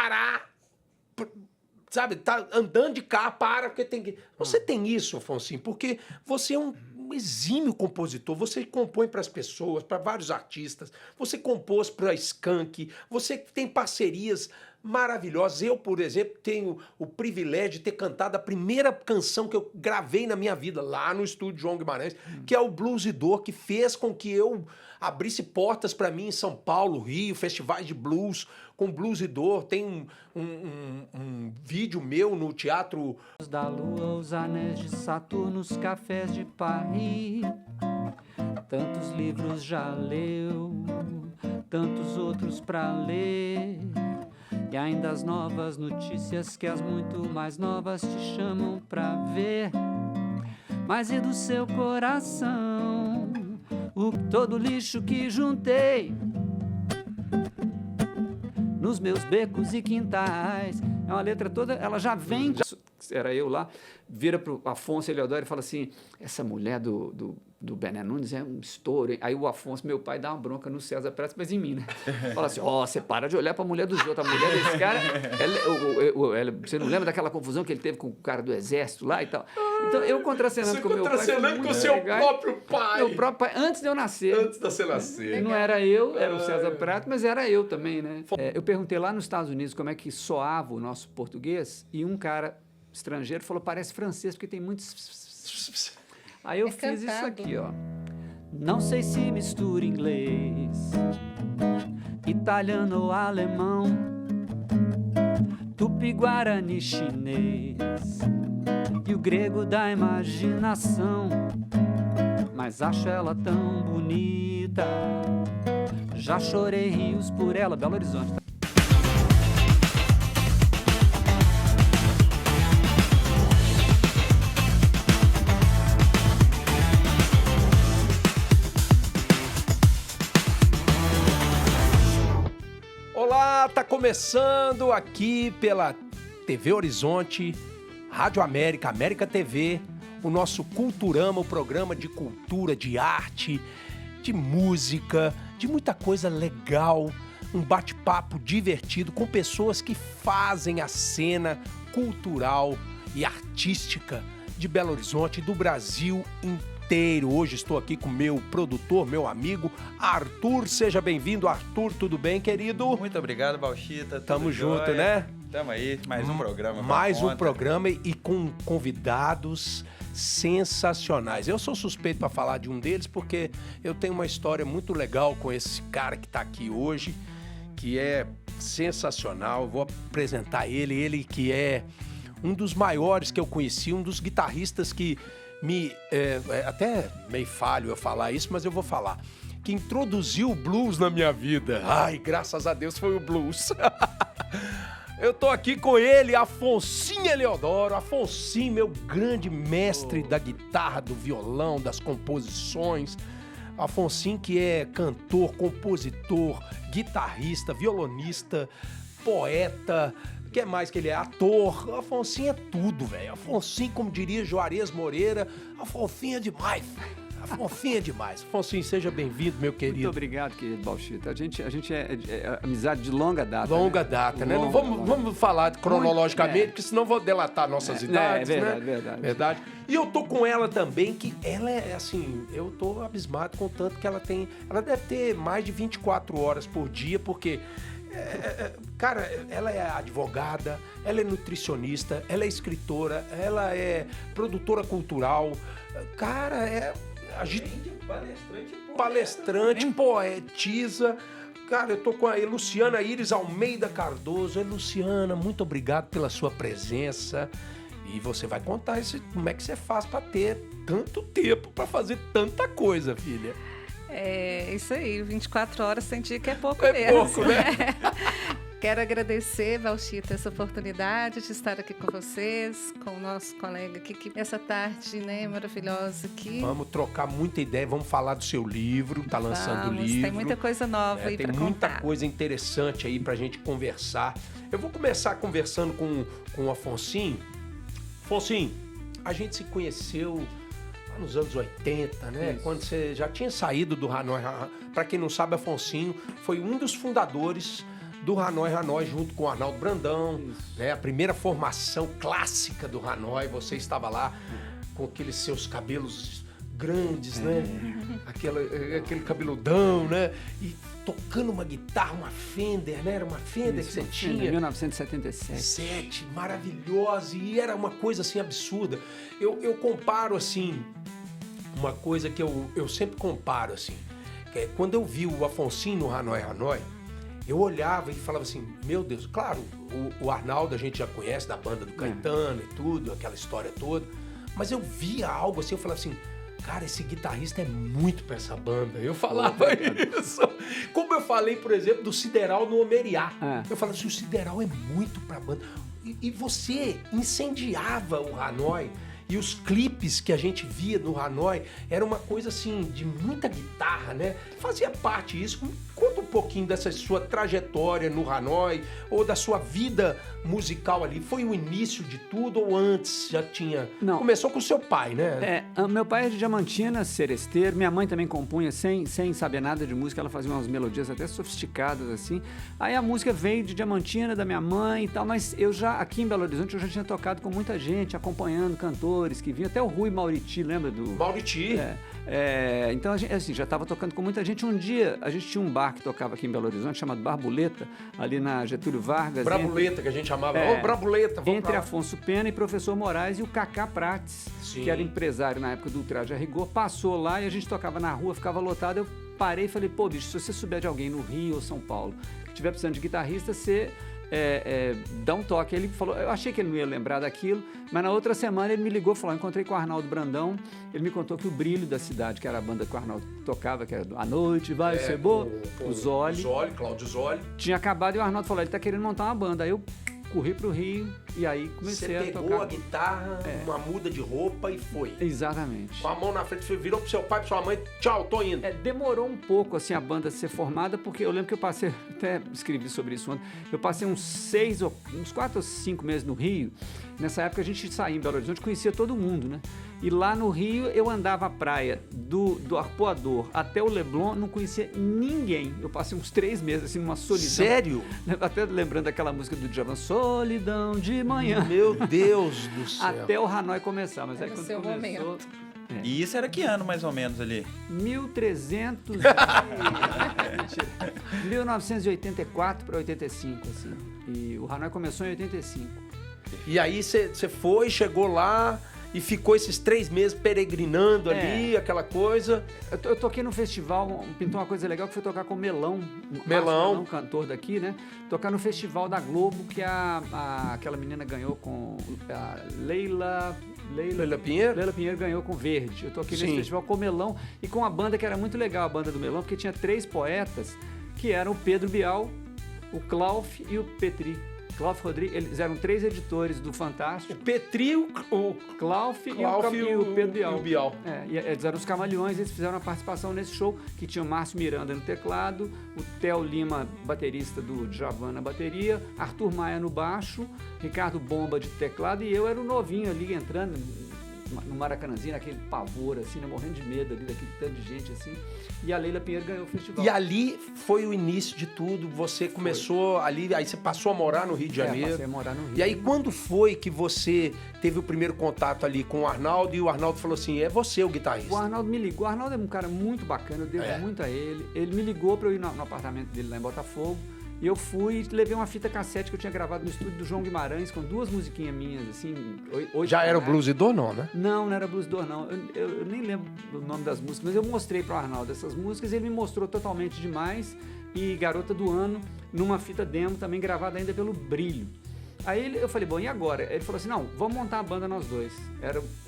parar, sabe? Tá andando de carro, para, porque tem que... Você tem isso, Afonsinho, porque você é um exímio compositor, você compõe para as pessoas, para vários artistas, você compôs para Skank, você tem parcerias maravilhosas. Eu, por exemplo, tenho o privilégio de ter cantado a primeira canção que eu gravei na minha vida, lá no estúdio João Guimarães, que é o Blues e Dor, que fez com que eu abrisse portas para mim em São Paulo, Rio, festivais de blues, com Blues e Dor. Tem um vídeo meu no teatro... Da lua, os anéis de Saturno, os cafés de Paris. Tantos livros já leu, tantos outros pra ler. E ainda as novas notícias que as muito mais novas te chamam pra ver. Mas e do seu coração, todo lixo que juntei nos meus becos e quintais. É uma letra toda, ela já vem... Era eu lá, vira pro Afonso Eliodoro e fala assim, essa mulher do Bené Nunes é um estouro, hein? Aí o Afonso, meu pai, dá uma bronca no César Prates, mas em mim, né? Fala assim, você para de olhar pra mulher dos outros, a mulher desse cara, você não lembra daquela confusão que ele teve com o cara do exército lá e tal? Então, eu contracenando com o meu pai... Você contracenando com o seu próprio pai. Meu próprio pai, antes de eu nascer. Antes de você nascer. Não era eu, era o César Prates, mas era eu também, né? Eu perguntei lá nos Estados Unidos como é que soava o nosso português, e um cara estrangeiro falou, parece francês, porque tem muitos... Aí eu fiz isso aqui, ó. Não sei se mistura inglês, italiano ou alemão, tupi-guarani chinês e o grego da imaginação. Mas acho ela tão bonita, já chorei rios por ela. Belo Horizonte. Olá, tá começando aqui pela TV Horizonte, Rádio América, América TV, o nosso Culturama, o programa de cultura, de arte, de música, de muita coisa legal, um bate-papo divertido com pessoas que fazem a cena cultural e artística de Belo Horizonte e do Brasil inteiro. Hoje estou aqui com meu produtor, meu amigo Arthur. Seja bem-vindo, Arthur. Tudo bem, querido? Muito obrigado, Bauchita. Tamo junto, né? Tamo aí, mais um programa. Mais um programa e com convidados sensacionais. Eu sou suspeito para falar de um deles porque eu tenho uma história muito legal com esse cara que tá aqui hoje, que é sensacional. Eu vou apresentar ele que é um dos maiores que eu conheci, um dos guitarristas que até meio falho eu falar isso, mas eu vou falar, que introduziu o blues na minha vida. Ai, graças a Deus foi o blues. Eu tô aqui com ele, Afonsinho Eliodoro. Afonsinho, meu grande mestre da guitarra, do violão, das composições. Afonsinho que é cantor, compositor, guitarrista, violonista, poeta... O que é mais que ele é? Ator. O Afonsinho é tudo, velho. Afonsinho, como diria Juarez Moreira, Afonsinho é demais. Afonsinho é demais. Afonsinho, seja bem-vindo, meu querido. Muito obrigado, querido Bauchita. A gente é amizade de longa data. Longa né? data, né? Não vamos falar cronologicamente, porque senão vou delatar nossas idades, verdade, né? Verdade. E eu tô com ela também, que ela é assim, eu tô abismado com o tanto que ela tem. Ela deve ter mais de 24 horas por dia, porque... cara, ela é advogada, ela é nutricionista, ela é escritora, ela é produtora cultural, cara, palestrante, poetisa. Cara, eu tô com a Luciana Iris Almeida Cardoso. Luciana, muito obrigado pela sua presença. E você vai contar como é que você faz para ter tanto tempo para fazer tanta coisa, filha. É isso aí, 24 horas senti que é pouco mesmo. É pouco, né? Quero agradecer, Bauchita, essa oportunidade de estar aqui com vocês, com o nosso colega aqui, que essa tarde, né, maravilhosa aqui. Vamos trocar muita ideia, vamos falar do seu livro, tá lançando o livro. Tem muita coisa nova aí pra contar. Tem muita coisa interessante aí pra gente conversar. Eu vou começar conversando com o Afonsinho. Afonsinho, a gente se conheceu... nos anos 80, né? Isso. Quando você já tinha saído do Hanoi. Para quem não sabe, Afonsinho foi um dos fundadores do Hanoi junto com o Arnaldo Brandão, né? A primeira formação clássica do Hanoi, você estava lá com aqueles seus cabelos grandes, né? Aquele cabeludão, né? E tocando uma guitarra, uma Fender, né? Era uma Fender que você tinha. 1977. Maravilhosa, e era uma coisa assim absurda. Eu comparo assim, uma coisa que eu sempre comparo assim, que é quando eu vi o Afonsinho no Hanoi, eu olhava e falava assim, meu Deus, claro, o Arnaldo a gente já conhece da banda do Caetano e tudo, aquela história toda, mas eu via algo assim, eu falava assim, cara, esse guitarrista é muito pra essa banda. Eu falava isso. Como eu falei, por exemplo, do Sideral no Omeriá. Eu falava assim, o Sideral é muito pra banda. E você incendiava o Hanoi. E os clipes que a gente via no Hanoi era uma coisa assim, de muita guitarra, né? Fazia parte disso. Conta um pouquinho dessa sua trajetória no Hanoi ou da sua vida musical ali. Foi o início de tudo ou antes já tinha... Não. Começou com o seu pai, né? Meu pai é de Diamantina, seresteiro. Minha mãe também compunha sem saber nada de música. Ela fazia umas melodias até sofisticadas, assim. Aí a música veio de Diamantina, da minha mãe e tal. Mas eu já, aqui em Belo Horizonte, eu já tinha tocado com muita gente, acompanhando cantores que vinham. Até o Rui Mauriti, lembra do... Mauriti. Então, a gente, assim, já estava tocando com muita gente. Um dia, a gente tinha um bar que tocava aqui em Belo Horizonte, chamado Barbuleta, ali na Getúlio Vargas. Brabuleta, que a gente chamava. Brabuleta. Entre Afonso Pena e Professor Moraes e o Cacá Prates, que era empresário na época do Ultraje a Rigor, passou lá e a gente tocava na rua, ficava lotado. Eu parei e falei, pô, bicho, se você souber de alguém no Rio ou São Paulo que estiver precisando de guitarrista, você... dá um toque. Ele falou, eu achei que ele não ia lembrar daquilo, mas na outra semana ele me ligou e falou, encontrei com o Arnaldo Brandão, ele me contou que o Brilho da Cidade, que era a banda que o Arnaldo tocava, que era A Noite Vai Ser Boa, o Zoli, Cláudio Zoli, tinha acabado e o Arnaldo falou, ele tá querendo montar uma banda. Aí eu corri pro Rio e aí comecei a tocar. Você pegou a guitarra, uma muda de roupa e foi. Exatamente. Com a mão na frente, você virou pro seu pai, pra sua mãe, tchau, tô indo. Demorou um pouco assim a banda ser formada, porque eu lembro que eu passei, até escrevi sobre isso ontem, eu passei uns 4 ou 5 meses no Rio. Nessa época a gente saía em Belo Horizonte, conhecia todo mundo, né? E lá no Rio eu andava a praia do Arpoador até o Leblon, não conhecia ninguém. Eu passei uns 3 meses assim numa solidão. Sério? Até lembrando daquela música do Djavan, Solidão de Manhã. Meu Deus do céu. Até o Hanoi começar, mas aí Era o quando seu começou... momento. E isso era que ano, mais ou menos, ali? 1984 para 85, assim. E o Hanoi começou em 85. E aí você foi, chegou lá e ficou esses 3 meses peregrinando ali, aquela coisa. Eu toquei no festival, pintou uma coisa legal que foi tocar com o Melão. Melão, cantor daqui, né? Tocar no festival da Globo, que aquela menina ganhou com a Leila Pinheiro? Leila Pinheiro ganhou com Verde. Eu toquei nesse festival com o Melão e com uma banda que era muito legal, a banda do Melão, porque tinha 3 poetas, que eram o Pedro Bial, o Klauf e o Petri. Klauf Rodrigues, eles eram 3 editores do Fantástico. O Petri, o Klauf e o Pedro Bial. E o Bial. E eles eram os Camaleões, eles fizeram uma participação nesse show, que tinha o Márcio Miranda no teclado, o Theo Lima, baterista do Djavan na bateria, Arthur Maia no baixo, Ricardo Bomba de teclado, e eu era o novinho ali entrando no Maracanãzinho, naquele pavor, assim, né, morrendo de medo ali, daquele tanto de gente, assim, e a Leila Pinheiro ganhou o festival. E ali foi o início de tudo, você começou ali, aí você passou a morar no Rio de Janeiro. Passei a morar no Rio. E aí quando foi que você teve o primeiro contato ali com o Arnaldo e o Arnaldo falou assim, é você o guitarrista? O Arnaldo me ligou, o Arnaldo é um cara muito bacana, eu devo muito a ele. Ele me ligou para eu ir no apartamento dele lá em Botafogo. E eu fui e levei uma fita cassete que eu tinha gravado no estúdio do João Guimarães com 2 musiquinhas minhas, assim. Já era o Blues e Dor, não, né? Não era Blues e Dor, não. Eu nem lembro o nome das músicas, mas eu mostrei pro Arnaldo essas músicas e ele me mostrou Totalmente Demais e Garota do Ano numa fita demo também gravada ainda pelo Brilho. Aí eu falei, bom, e agora? Ele falou assim, não, vamos montar a banda nós dois.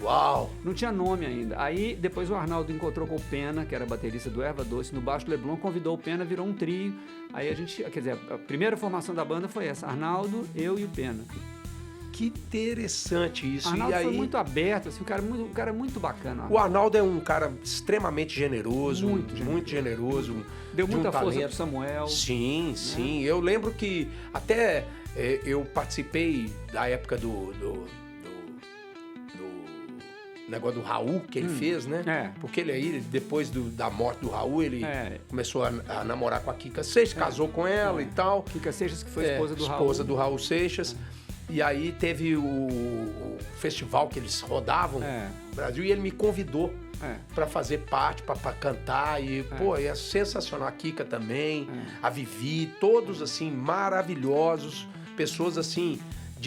Uau! Não tinha nome ainda. Aí depois o Arnaldo encontrou com o Pena, que era baterista do Erva Doce, no baixo do Leblon, convidou o Pena, virou um trio. Aí a gente, quer dizer, a primeira formação da banda foi essa, Arnaldo, eu e o Pena. Que interessante isso. O Arnaldo e aí... foi muito aberto, assim, um cara muito bacana. O Arnaldo é um cara extremamente generoso, muito generoso. Deu muita força pro Samuel. Sim, sim. Eu lembro que até eu participei da época do negócio do Raul que ele fez, né? É. Porque ele depois da morte do Raul, ele começou a namorar com a Kika Seixas, casou com ela e tal. Kika Seixas, que foi esposa do Raul. Esposa do Raul Seixas. E aí teve o festival que eles rodavam no Brasil e ele me convidou para fazer parte, para cantar. E, pô, é sensacional. A Kika também, a Vivi, todos, assim, maravilhosos. Pessoas, assim,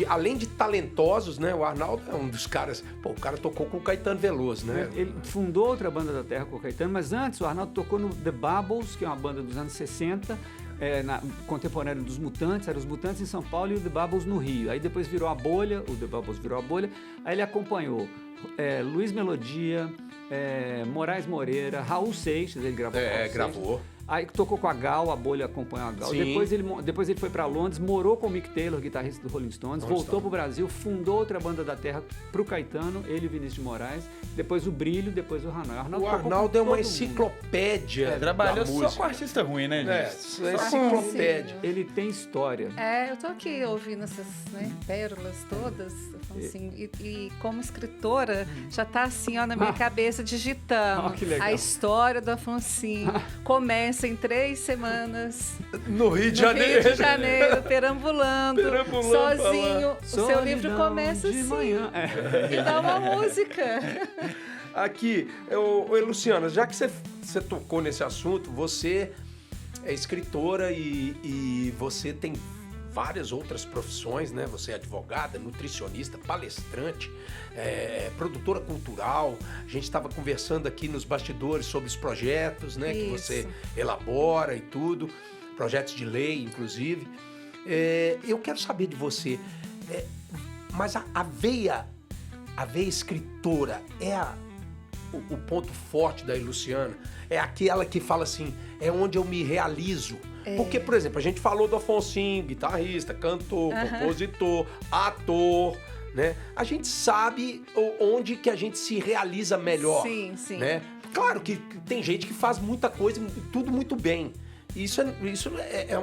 além de talentosos, né? O Arnaldo é um dos caras... Pô, o cara tocou com o Caetano Veloso, né? Ele fundou outra banda da terra com o Caetano, mas antes o Arnaldo tocou no The Bubbles, que é uma banda dos anos 60, contemporânea dos Mutantes, eram os Mutantes em São Paulo e o The Bubbles no Rio. Aí depois virou a Bolha, o The Bubbles virou a Bolha, aí ele acompanhou Luiz Melodia, Moraes Moreira, Raul Seixas, ele gravou com Raul Seixas. Gravou. Aí tocou com a Gal, a Bolha acompanhou a Gal. Depois ele foi para Londres, morou com o Mick Taylor, guitarrista do Rolling Stones, voltou pro Brasil, fundou outra banda da terra pro Caetano, ele e Vinícius de Moraes, depois o Brilho, depois o Hanoi. O Arnaldo é uma enciclopédia. Trabalhou da música. só com artista ruim, né, gente? É enciclopédia. Ele tem história. Eu tô aqui ouvindo essas pérolas todas, assim, e como escritora, já tá assim, ó, na minha cabeça, digitando que legal. a história do Afonsinho. Começa em 3 semanas No Rio de no Janeiro. Rio de Janeiro, perambulando sozinho. O seu livro Solidão começa de assim. manhã. E dá uma música. Aqui, Luciana, já que você tocou nesse assunto, você é escritora e você tem várias outras profissões, né? Você é advogada, nutricionista, palestrante, produtora cultural. A gente estava conversando aqui nos bastidores sobre os projetos, né? Que você elabora e tudo, projetos de lei, inclusive. Eu quero saber de você, mas a veia escritora é o ponto forte da Luciana? É aquela que fala assim, é onde eu me realizo? Porque, por exemplo, a gente falou do Afonsinho, guitarrista, cantor, compositor, ator, né? A gente sabe onde que a gente se realiza melhor. Sim, sim. Né? Claro que tem gente que faz muita coisa, tudo muito bem. Isso é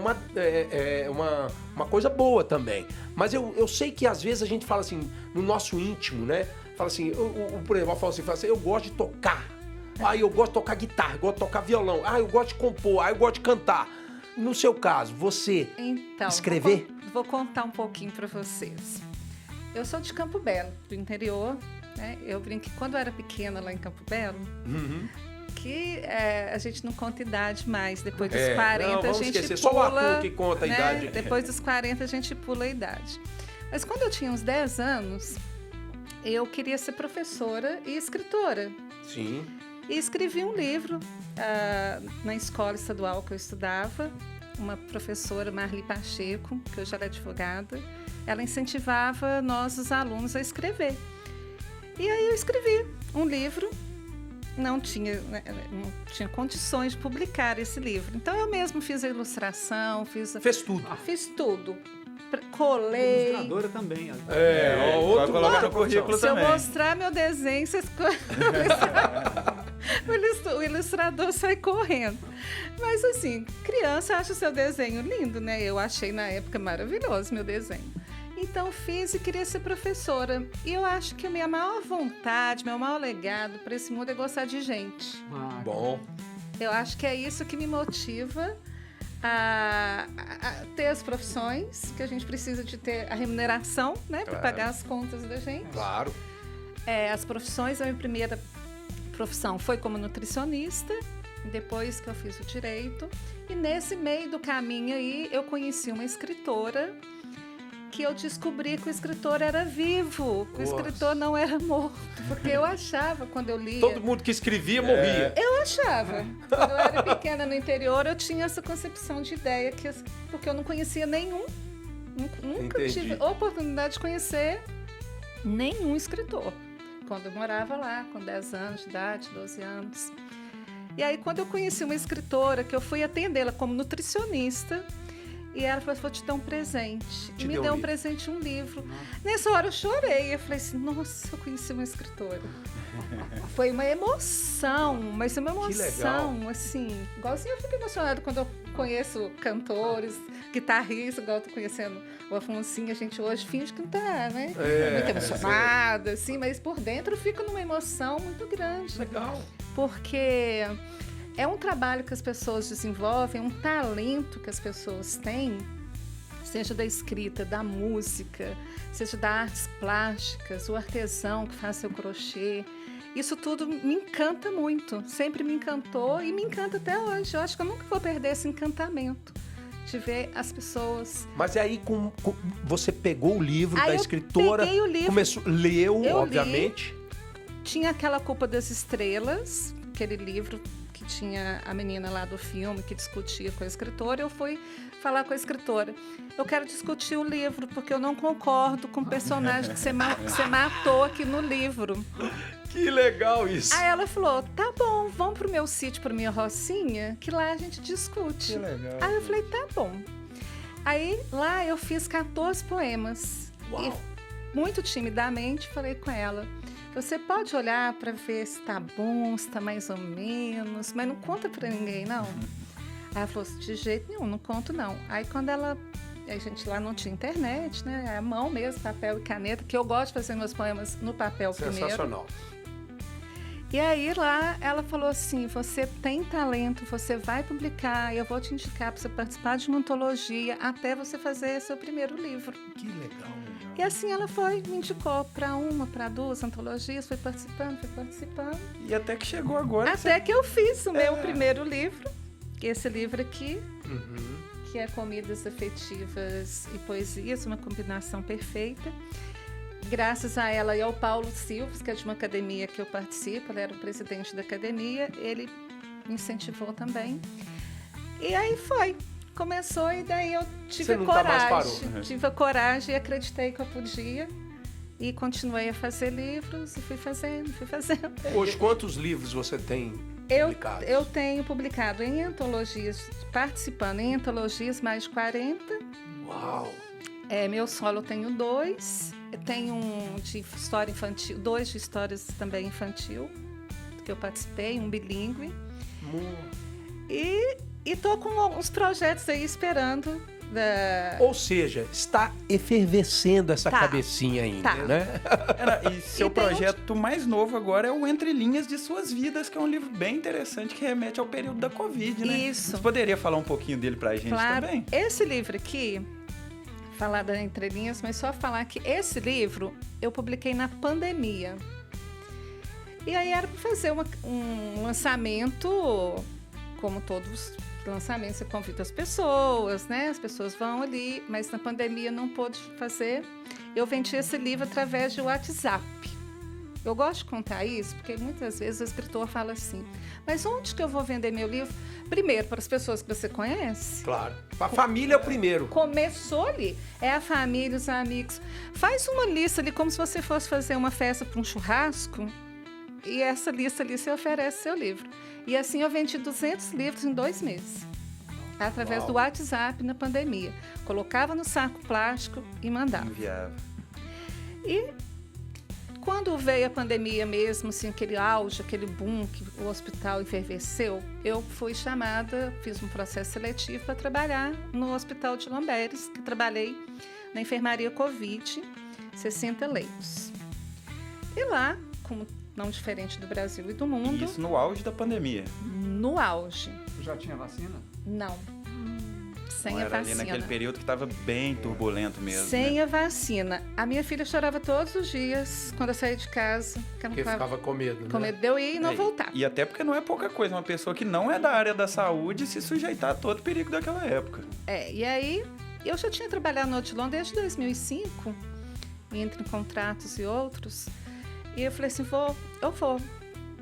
uma coisa boa também. Mas eu sei que às vezes a gente fala assim, no nosso íntimo, né? Fala assim, por exemplo, o Afonsinho fala assim, eu gosto de tocar. Eu gosto de tocar guitarra, eu gosto de tocar violão. Eu gosto de compor, eu gosto de cantar. No seu caso, você escrever? Vou contar um pouquinho para vocês. Eu sou de Campo Belo, do interior, né? Eu brinco que quando eu era pequena lá em Campo Belo, que a gente não conta idade mais. Depois dos 40 a gente pula. Só o Arthur que conta a idade. Depois dos 40 a gente pula a idade. Mas quando eu tinha uns 10 anos, eu queria ser professora e escritora. Sim. E escrevi um livro na escola estadual que eu estudava. Uma professora, Marli Pacheco, que hoje ela é advogada, ela incentivava nós, os alunos, a escrever. E aí eu escrevi um livro, não tinha condições de publicar esse livro. Então eu mesmo fiz a ilustração, Fez tudo. Fiz tudo. Colei. Ilustradora também. Outro colocar no currículo Se também. eu mostrar meu desenho, vocês... o ilustrador sai correndo. Mas assim, criança acha o seu desenho lindo, né? Eu achei na época maravilhoso meu desenho. Então fiz e queria ser professora. E eu acho que a minha maior vontade, meu maior legado para esse mundo é gostar de gente. Bom. Eu acho que é isso que me motiva a ter as profissões, que a gente precisa de ter a remuneração, né? Para pagar as contas da gente. Claro. As profissões, a minha primeira profissão foi como nutricionista, depois que eu fiz o direito. E nesse meio do caminho aí, eu conheci uma escritora que eu descobri que o escritor era vivo, que o escritor não era morto. Porque eu achava, quando eu lia... Todo mundo que escrevia morria. Eu achava. Quando eu era pequena no interior, eu tinha essa concepção de ideia, porque eu não conhecia nenhum. Nunca tive oportunidade de conhecer nenhum escritor. Quando eu morava lá, com 10 anos de idade, 12 anos. E aí, quando eu conheci uma escritora, que eu fui atendê-la como nutricionista, e ela falou, vou te dar um presente. E me deu um presente, um livro. Nessa hora eu chorei. Eu falei assim, nossa, eu conheci uma escritora. Foi uma emoção, mas uma emoção, assim. Igualzinho eu fico emocionada quando eu conheço cantores, guitarristas, igual eu tô conhecendo o Afonsinho, a gente hoje finge que não tá, né? Muito emocionada, assim, mas por dentro eu fico numa emoção muito grande. Legal. Porque é um trabalho que as pessoas desenvolvem, um talento que as pessoas têm, seja da escrita, da música, seja das artes plásticas, o artesão que faz seu crochê. Isso tudo me encanta muito, sempre me encantou e me encanta até hoje. Eu acho que eu nunca vou perder esse encantamento de ver as pessoas. Mas aí você pegou o livro Aí da eu escritora, peguei o livro, leu, eu obviamente. Tinha aquela Culpa das Estrelas, aquele livro que tinha a menina lá do filme que discutia com a escritora. Eu fui falar com a escritora. Eu quero discutir o livro, porque eu não concordo com o personagem que você matou aqui no livro. Que legal isso. Aí ela falou, tá bom, vamos pro meu sítio, pra minha rocinha, que lá a gente discute. Que legal. Aí eu falei, tá bom. Aí lá eu fiz 14 poemas. Uau. E muito timidamente falei com ela, você pode olhar para ver se tá bom, se tá mais ou menos, mas não conta para ninguém, não. Aí ela falou, de jeito nenhum, não conto não. Aí quando a gente lá não tinha internet, né? A mão mesmo, papel e caneta, que eu gosto de fazer meus poemas no papel primeiro. Sensacional. E aí lá ela falou assim, você tem talento, você vai publicar, eu vou te indicar para você participar de uma antologia até você fazer seu primeiro livro. Que legal. E assim ela foi, me indicou para uma, para duas antologias, foi participando. E até que chegou agora. Até que eu fiz o meu primeiro livro, esse livro aqui, que é Comidas Afetivas e Poesias, uma combinação perfeita. Graças a ela e ao Paulo Silves, que é de uma academia que eu participo, ele era o presidente da academia, ele me incentivou também. E aí foi, começou e daí eu tive coragem. Tive a coragem e acreditei que eu podia. E continuei a fazer livros e fui fazendo. Hoje, quantos livros você tem publicados? Eu tenho publicado em antologias, participando em antologias, mais de 40. Uau! Meu solo eu tenho 2. Eu tenho um de história infantil, 2 de histórias também infantil, que eu participei, um bilíngue. E tô com uns projetos aí esperando. Ou seja, está efervescendo essa cabecinha ainda, né? E seu projeto mais novo agora é o Entre Linhas de Suas Vidas, que é um livro bem interessante que remete ao período da Covid, né? Isso. Você poderia falar um pouquinho dele pra gente também? Esse livro aqui, falar da Entre Linhas, mas só falar que esse livro eu publiquei na pandemia. E aí era para fazer um lançamento, como todos os lançamentos, você convida as pessoas, né? As pessoas vão ali, mas na pandemia não pôde fazer. Eu vendi esse livro através de WhatsApp. Eu gosto de contar isso, porque muitas vezes o escritor fala assim, mas onde que eu vou vender meu livro? Primeiro, para as pessoas que você conhece. Claro. A família é o primeiro. Começou ali. É a família, os amigos. Faz uma lista ali, como se você fosse fazer uma festa para um churrasco, e essa lista ali você oferece seu livro. E assim eu vendi 200 livros em 2 meses. Através do WhatsApp na pandemia. Colocava no saco plástico e mandava. Enviava. E quando veio a pandemia mesmo, assim, aquele auge, aquele boom, que o hospital efervesceu, eu fui chamada, fiz um processo seletivo para trabalhar no Hospital de Lomberes, que trabalhei na enfermaria Covid, 60 leitos. E lá, como não diferente do Brasil e do mundo... Isso no auge da pandemia? No auge. Já tinha vacina? Não. Sem Era a vacina. ali naquele período que estava bem turbulento mesmo. Sem a vacina. A minha filha chorava todos os dias quando eu saía de casa. Porque ficava com medo, né? Com medo de eu ir e não voltar. E até porque não é pouca coisa. Uma pessoa que não é da área da saúde se sujeitar a todo perigo daquela época. E aí eu já tinha trabalhado no Odilon desde 2005, entre contratos e outros. E eu falei assim,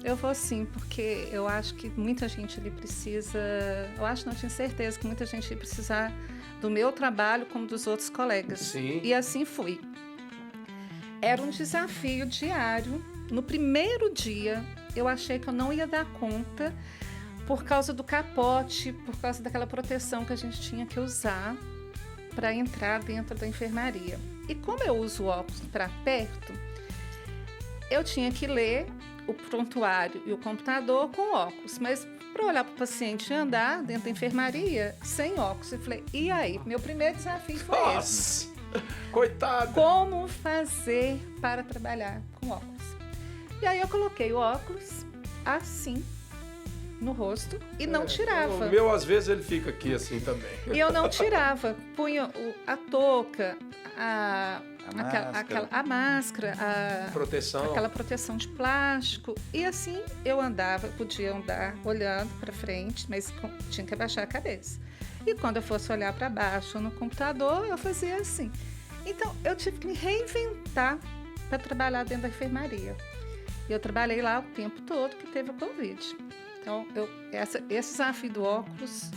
eu vou sim, porque eu acho que muita gente ali precisa, eu acho, não tinha certeza que muita gente ia precisar do meu trabalho como dos outros colegas. Sim. E assim fui. Era um desafio diário. No primeiro dia, eu achei que eu não ia dar conta por causa do capote, por causa daquela proteção que a gente tinha que usar para entrar dentro da enfermaria. E como eu uso óculos para perto, eu tinha que ler o prontuário e o computador com óculos, mas para olhar para o paciente e andar dentro da enfermaria sem óculos. Eu falei, e aí? Meu primeiro desafio foi esse. Coitado! Como fazer para trabalhar com óculos? E aí eu coloquei o óculos assim no rosto e não tirava. O meu, às vezes, ele fica aqui assim também. E eu não tirava. Punha a touca, a máscara, Proteção. aquela proteção de plástico. E assim eu andava, podia andar olhando para frente, mas tinha que abaixar a cabeça. E quando eu fosse olhar para baixo no computador, eu fazia assim. Então, eu tive que me reinventar para trabalhar dentro da enfermaria. E eu trabalhei lá o tempo todo que teve a Covid. Então, esse desafio do óculos...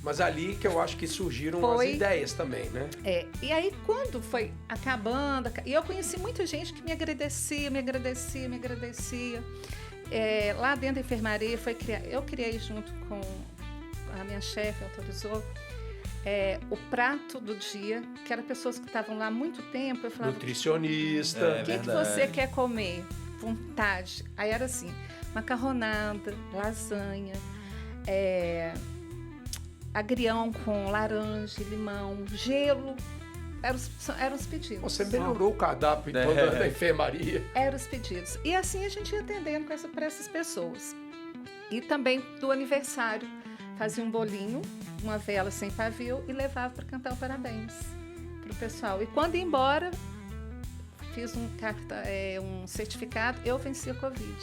Mas ali que eu acho que surgiram as ideias também, né? E aí, quando foi acabando... E eu conheci muita gente que me agradecia. Lá dentro da enfermaria, eu criei junto com a minha chefe, autorizou, o prato do dia, que eram pessoas que estavam lá há muito tempo. Eu falava, nutricionista. O que você quer comer? Vontade. Aí era assim, macarronada, lasanha, agrião com laranja, limão, gelo. Eram os pedidos. Você melhorou o cardápio então, da enfermaria. Eram os pedidos. E assim a gente ia atendendo para essas pessoas. E também do aniversário. Fazia um bolinho, uma vela sem pavio e levava para cantar o parabéns para o pessoal. E quando ia embora, fiz um certificado, eu venci a Covid.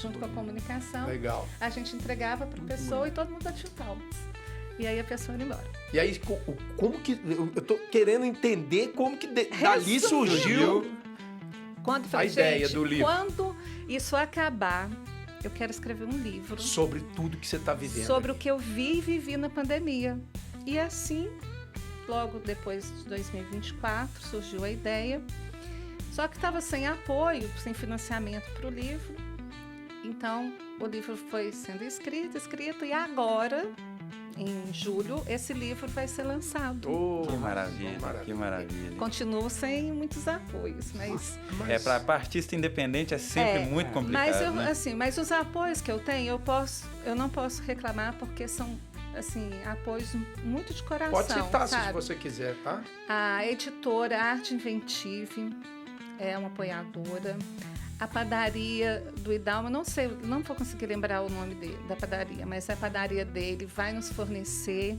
Junto com a comunicação. Legal. A gente entregava para a pessoa e todo mundo batia palmas. E aí a pessoa ia embora. E aí, como que... Eu tô querendo entender como que dali surgiu a ideia do livro. Quando isso acabar, eu quero escrever um livro. Sobre tudo que você está vivendo. Sobre o que eu vi e vivi na pandemia. E assim, logo depois de 2024, surgiu a ideia. Só que estava sem apoio, sem financiamento para o livro. Então, o livro foi sendo escrito, e agora, em julho, esse livro vai ser lançado. Que maravilha, que maravilha. Continuo sem muitos apoios, mas... Para artista independente é sempre muito complicado, mas os apoios que eu tenho, eu não posso reclamar, porque são, apoios muito de coração. Pode citar, se você quiser, tá? A editora Arte Inventive é uma apoiadora. A padaria do Idalma, não vou conseguir lembrar o nome da padaria, mas a padaria dele vai nos fornecer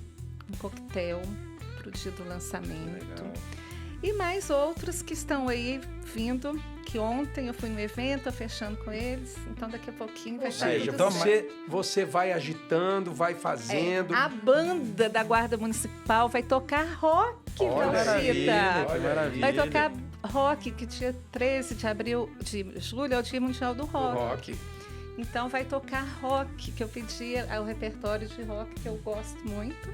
um coquetel para o dia do lançamento. Legal. E mais outros que estão aí vindo, que ontem eu fui no evento, estou fechando com eles, então daqui a pouquinho vai estar tudo você vai agitando, vai fazendo. A banda da Guarda Municipal vai tocar rock, Maravilha. Vai tocar rock, que dia 13 de julho é o Dia Mundial do Rock. Então vai tocar rock, que eu pedi ao repertório de rock, que eu gosto muito.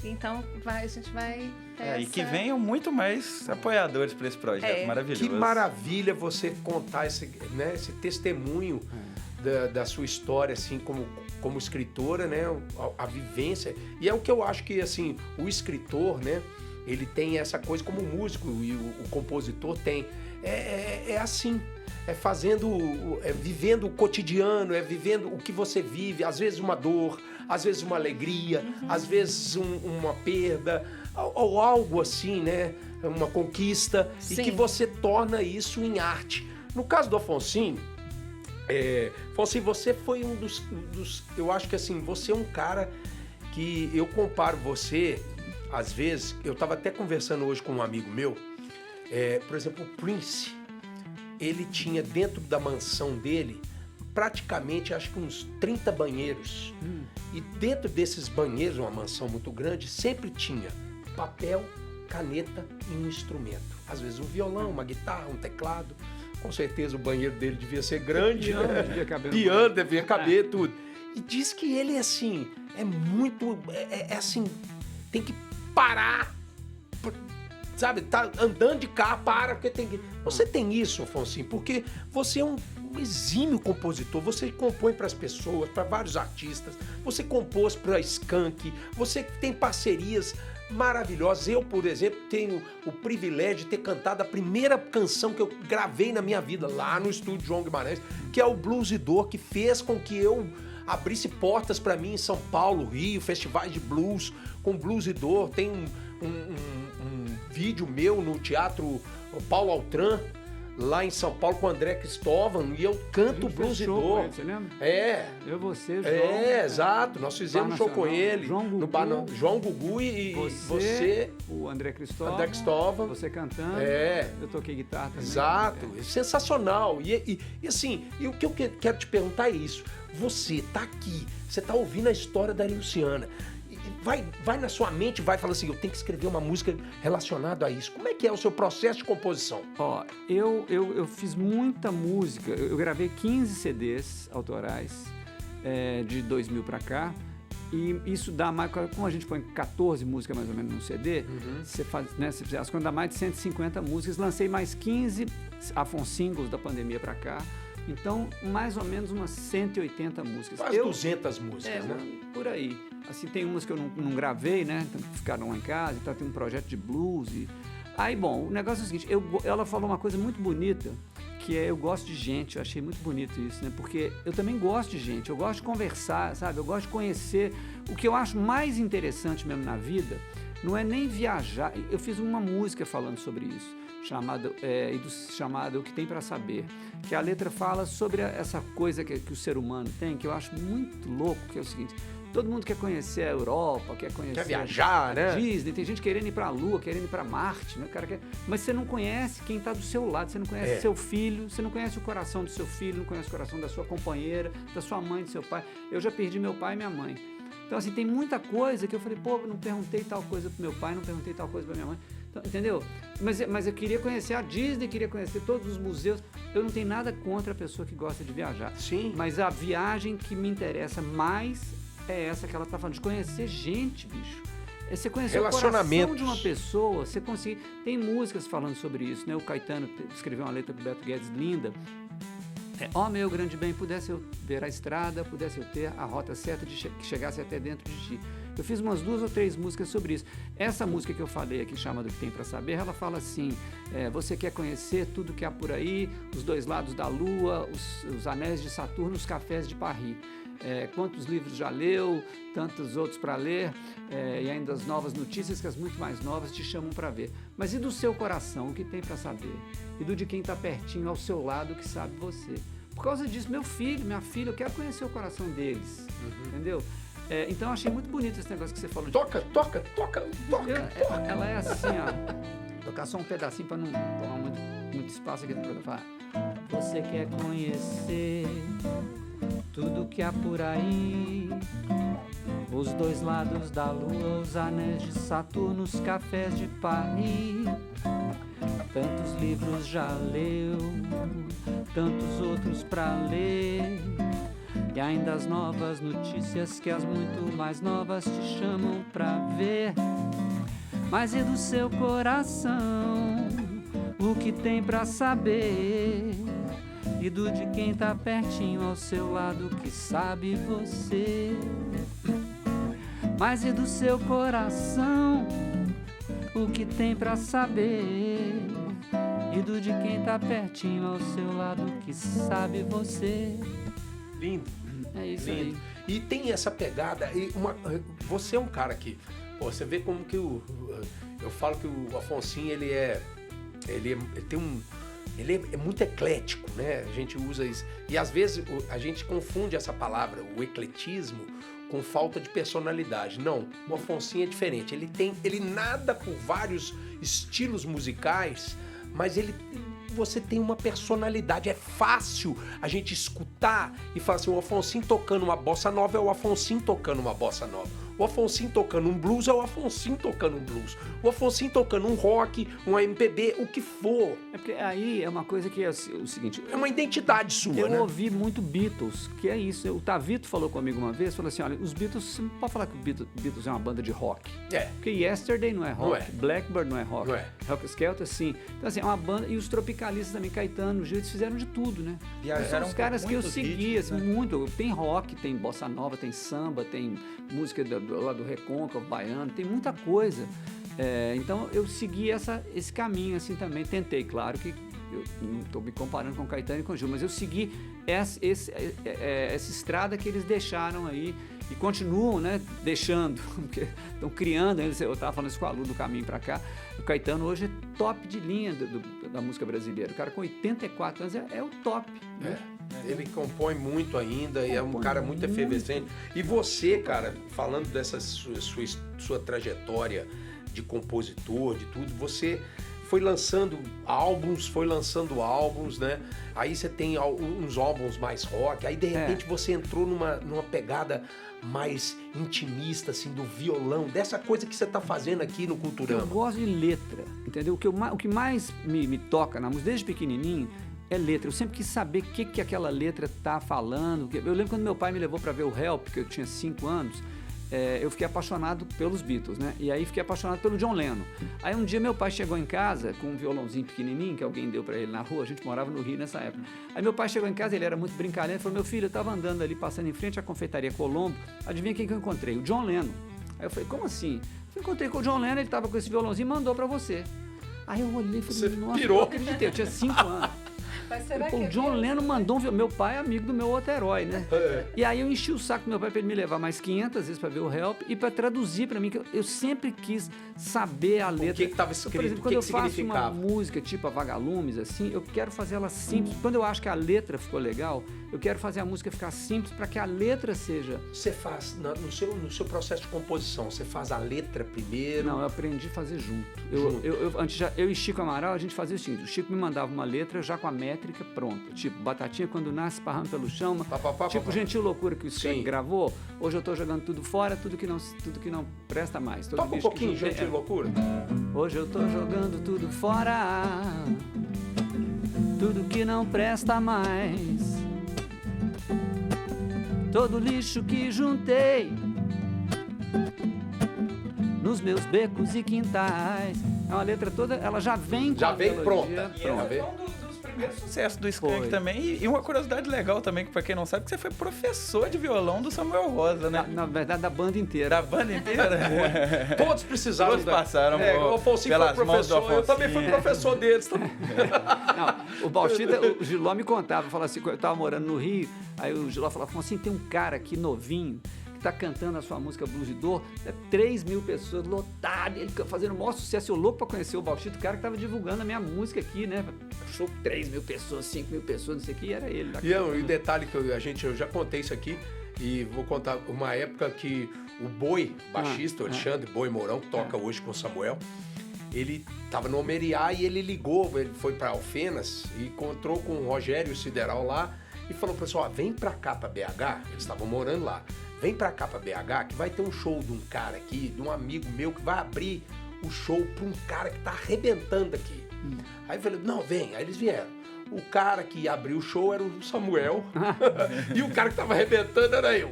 Então a gente vai... E que venham muito mais apoiadores para esse projeto maravilhoso. Que maravilha você contar esse testemunho da sua história, assim, como escritora, né? A vivência. E é o que eu acho que, assim, o escritor, né? Ele tem essa coisa como o músico e o compositor tem. É assim, vivendo o cotidiano, vivendo o que você vive, às vezes uma dor, às vezes uma alegria, às vezes uma perda, ou algo assim, né? Uma conquista, Sim. E que você torna isso em arte. No caso do Afonsinho, Afonsinho, você foi um dos... Eu acho que assim, você é um cara que eu comparo você... Às vezes, eu estava até conversando hoje com um amigo meu, por exemplo, o Prince, ele tinha dentro da mansão dele, praticamente, acho que uns 30 banheiros. E dentro desses banheiros, uma mansão muito grande, sempre tinha papel, caneta e um instrumento. Às vezes um violão, uma guitarra, um teclado. Com certeza o banheiro dele devia ser grande, Piano, né? devia caber no Piano, banheiro. devia caber tudo. E diz que ele, assim, assim, tem que parar, sabe? Tá andando de carro, para, porque tem que... Você tem isso, Afonsinho, porque você é um exímio compositor, você compõe para as pessoas, para vários artistas, você compôs para Skank, você tem parcerias maravilhosas. Eu, por exemplo, tenho o privilégio de ter cantado a primeira canção que eu gravei na minha vida, lá no estúdio João Guimarães, que é o Blues e Dor, que fez com que eu abrisse portas para mim em São Paulo, Rio, festivais de blues, com Blues e Dor. Tem um vídeo meu no Teatro Paulo Altran, lá em São Paulo, com o André Cristóvão, e eu canto Blues e Dor. Você lembra? É. Eu, você, João. Exato. Nós fizemos um show com ele. João Gugu e você, o André Cristóvão. Você cantando. Eu toquei guitarra também. Exato. Sensacional. E assim, e o que eu quero te perguntar é isso. Você tá aqui, você tá ouvindo a história da Nilciana. Vai na sua mente, vai falar assim, eu tenho que escrever uma música relacionada a isso. Como é que é o seu processo de composição? Ó, eu fiz muita música, eu gravei 15 CDs autorais de 2000 pra cá, e isso dá mais, como a gente põe 14 músicas mais ou menos no CD, você faz, né, as coisas dá mais de 150 músicas, lancei mais 15 singles da pandemia pra cá. Então, mais ou menos umas 180 músicas. Quase 200 músicas, né? Por aí. Assim, tem umas que eu não gravei, né? Ficaram lá em casa, então tem um projeto de blues. Aí, bom, o negócio é o seguinte, ela falou uma coisa muito bonita, que é eu gosto de gente, eu achei muito bonito isso, né? Porque eu também gosto de gente, eu gosto de conversar, sabe? Eu gosto de conhecer. O que eu acho mais interessante mesmo na vida não é nem viajar. Eu fiz uma música falando sobre isso, chamada O Que Tem Pra Saber, que a letra fala sobre essa coisa que o ser humano tem, que eu acho muito louco, que é o seguinte, todo mundo quer conhecer a Europa, quer viajar, a né? Disney, tem gente querendo ir pra Lua, querendo ir pra Marte, né? O cara mas você não conhece quem tá do seu lado, você não conhece seu filho, você não conhece o coração do seu filho, não conhece o coração da sua companheira, da sua mãe, do seu pai. Eu já perdi meu pai e minha mãe. Então, assim, tem muita coisa que eu falei, pô, não perguntei tal coisa pro meu pai, não perguntei tal coisa pra minha mãe. Então, entendeu? Mas eu queria conhecer a Disney, queria conhecer todos os museus. Eu não tenho nada contra a pessoa que gosta de viajar. Sim. Mas a viagem que me interessa mais é essa que ela tá falando, de conhecer gente, bicho. É você conhecer o coração de uma pessoa, você conseguir... Tem músicas falando sobre isso, né? O Caetano escreveu uma letra pro Beto Guedes linda. Ó meu grande bem, pudesse eu ver a estrada, pudesse eu ter a rota certa que chegasse até dentro de ti. Eu fiz umas 2 ou 3 músicas sobre isso. Essa música que eu falei aqui, chamada O Que Tem Pra Saber, ela fala assim, você quer conhecer tudo que há por aí, os 2 lados da lua, os anéis de Saturno, os cafés de Paris. Quantos livros já leu, tantos outros para ler, e ainda as novas notícias que as muito mais novas te chamam para ver. Mas e do seu coração, o que tem para saber? E do de quem está pertinho ao seu lado que sabe você? Por causa disso, meu filho, minha filha, eu quero conhecer o coração deles, entendeu? Então eu achei muito bonito esse negócio que você falou. Toca. Ela é assim, ó. Tocar só um pedacinho para não tomar muito espaço aqui no programa. Você quer conhecer tudo que há por aí, os 2 lados da lua, os anéis de Saturno, os cafés de Paris. Tantos livros já leu, tantos outros pra ler, e ainda as novas notícias que as muito mais novas te chamam pra ver. Mas e do seu coração, o que tem pra saber? E do de quem tá pertinho ao seu lado que sabe você. Mas e do seu coração, o que tem pra saber? E do de quem tá pertinho ao seu lado que sabe você. Lindo. É isso lindo. Aí. E tem essa pegada, você é um cara que, você vê como que eu falo que o Afonsinho, ele é muito eclético, né? A gente usa isso. E às vezes a gente confunde essa palavra, o ecletismo, com falta de personalidade. Não, o Afonsinho é diferente. Ele nada por vários estilos musicais, mas você tem uma personalidade. É fácil a gente escutar e falar assim, o Afonsinho tocando uma bossa nova é o Afonsinho tocando uma bossa nova. O Afonsinho tocando um blues é o Afonsinho tocando um blues. O Afonsinho tocando um rock, um MPB, o que for. É porque aí é uma coisa que é o seguinte... É uma identidade sua, né? Eu né? ouvi muito Beatles, que é isso. O Tavito falou comigo uma vez, falou assim, olha, os Beatles, você não pode falar que o Beatles é uma banda de rock. Porque Yesterday não é rock, Não é. Blackbird não é rock, Não é. Rock Skelter sim. Então assim, é uma banda, e os tropicalistas também, Caetano, Gil, eles fizeram de tudo, né? São os caras que eu seguia, assim, muito. Tem rock, tem bossa nova, tem samba, tem música lá do Recôncavo Baiano, tem muita coisa. Então eu segui esse caminho assim também, tentei, claro que eu não estou me comparando com Caetano e com Gil, mas eu segui essa estrada que eles deixaram aí e continuam, né, deixando, porque estão criando. Eu estava falando isso com a Lu do caminho para cá. O Caetano hoje é top de linha da música brasileira. O cara com 84 anos é o top. Né? Ele compõe muito ainda e é um cara muito efervescente. E você, cara, falando dessa sua trajetória de compositor, de tudo, você foi lançando álbuns, né? Aí você tem uns álbuns mais rock, aí de repente você entrou numa pegada mais intimista, assim, do violão, dessa coisa que você tá fazendo aqui no Culturama. Eu gosto de letra, entendeu? O que mais me toca na música, desde pequenininho, é letra. Eu sempre quis saber o que aquela letra tá falando. Eu lembro quando meu pai me levou para ver o Help, que eu tinha 5 anos, eu fiquei apaixonado pelos Beatles, né? E aí fiquei apaixonado pelo John Lennon. Aí um dia meu pai chegou em casa com um violãozinho pequenininho que alguém deu para ele na rua, a gente morava no Rio nessa época. Aí meu pai chegou em casa, ele era muito brincalhão, ele falou: meu filho, eu tava andando ali, passando em frente à confeitaria Colombo, adivinha quem que eu encontrei? O John Lennon. Aí eu falei: como assim? Eu encontrei com o John Lennon, ele tava com esse violãozinho e mandou para você. Aí eu olhei e falei: nossa, pirou. não acreditei, eu tinha 5 anos. Mas será que o John Lennon mandou meu pai é amigo do meu outro herói, né? E aí eu enchi o saco do meu pai para ele me levar mais 500 vezes para ver o Help e para traduzir para mim, que eu sempre quis saber a letra. O que estava escrito? Por exemplo, quando eu faço uma música tipo a Vagalumes, assim, eu quero fazer ela simples. Quando eu acho que a letra ficou legal, eu quero fazer a música ficar simples para que a letra seja... Você faz, no seu processo de composição, você faz a letra primeiro? Não, eu aprendi a fazer junto. Eu e Chico Amaral, a gente fazia o seguinte: o Chico me mandava uma letra já com a métrica pronta. Tipo, Batatinha quando nasce, esparrando pelo chão. Tipo, Gentil Loucura que o Skank gravou. Hoje eu tô jogando tudo fora, tudo que não presta mais. Toca um pouquinho, Gentil Loucura. Hoje eu tô jogando tudo fora, tudo que não presta mais. Todo lixo que juntei nos meus becos e quintais. É uma letra toda, ela já vem pronta. É um dos primeiros sucessos do Skank também. E uma curiosidade legal também, que pra quem não sabe, que você foi professor de violão do Samuel Rosa, né? Na verdade, da banda inteira. Da banda inteira? Todos precisaram. Todos passaram. O Alfonsinho foi professor, eu também fui professor deles. Não, o Bautista, o Giló me contava, falava assim, eu tava morando no Rio, aí o Giló falava assim, tem um cara aqui novinho, tá cantando a sua música Blues de Dor, 3 mil pessoas, lotado, ele fazendo o maior sucesso, eu louco pra conhecer o Bautista, o cara que tava divulgando a minha música aqui, né? Show 3 mil pessoas, 5 mil pessoas, não sei o que, era ele. E o detalhe que eu já contei isso aqui, e vou contar uma época que o Boi, baixista, o Alexandre Boi Mourão, que toca hoje com o Samuel, ele tava no Almeriá e ele ligou, ele foi pra Alfenas e encontrou com o Rogério Sideral lá e falou: pessoal, vem pra cá, pra BH, eles estavam morando lá. Vem pra cá, pra BH, que vai ter um show de um cara aqui, de um amigo meu, que vai abrir o show pra um cara que tá arrebentando aqui. Aí eu falei: não, vem. Aí eles vieram. O cara que abriu o show era o Samuel e o cara que tava arrebentando era eu.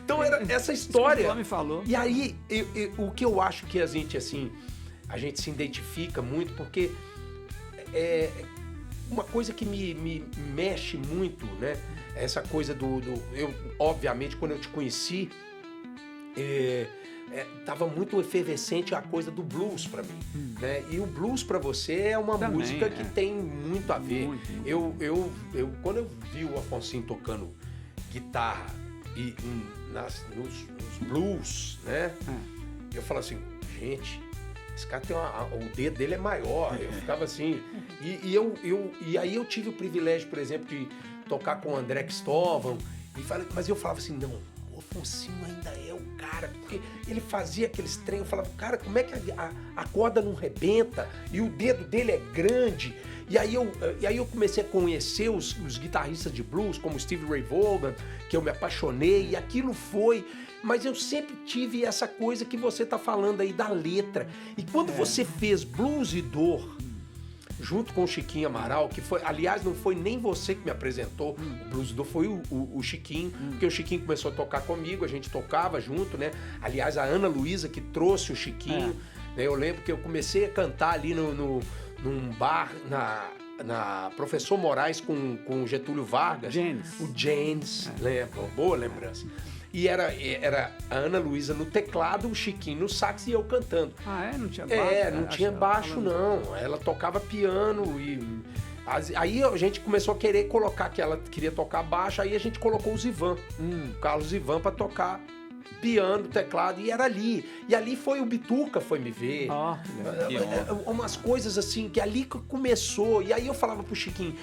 Então era essa história. Isso que o me falou. E aí, o que eu acho que a gente se identifica muito, porque é uma coisa que me mexe muito, né? Essa coisa eu, obviamente, quando eu te conheci, tava muito efervescente a coisa do blues para mim, né? E o blues para você é uma também, música que tem muito a ver. Muito. Eu quando eu vi o Afonsinho tocando guitarra e nos blues, né? Eu falo assim, gente, esse cara tem o dedo dele é maior. Eu ficava assim. E aí eu tive o privilégio, por exemplo, de tocar com o André Cristóvão. Mas eu falava assim, não, o Afonsinho ainda é o cara. Porque ele fazia aqueles trem. Eu falava, cara, como é que a corda não rebenta? E o dedo dele é grande. E aí eu comecei a conhecer os guitarristas de blues, como Stevie Ray Vaughan, que eu me apaixonei. E aquilo foi... Mas eu sempre tive essa coisa que você está falando aí da letra. E quando você fez Blues e Dor, junto com o Chiquinho Amaral, que foi, aliás, não foi nem você que me apresentou o Blues e Dor, foi o Chiquinho, porque o Chiquinho começou a tocar comigo, a gente tocava junto, né? Aliás, a Ana Luísa que trouxe o Chiquinho, né? Eu lembro que eu comecei a cantar ali num bar, na Professor Moraes com o Getúlio Vargas. Janes. O Janes, lembra? Boa lembrança. E era a Ana Luísa no teclado, o Chiquinho no sax e eu cantando. Ah, é? Não tinha baixo? Não tinha baixo, não. Ela tocava piano e... Aí a gente começou a querer colocar, que ela queria tocar baixo, aí a gente colocou o Zivan, o Carlos Zivan, pra tocar piano, teclado, e era ali. E ali foi o Bituca, foi me ver. Umas coisas assim, que ali que começou. E aí eu falava pro Chiquinho,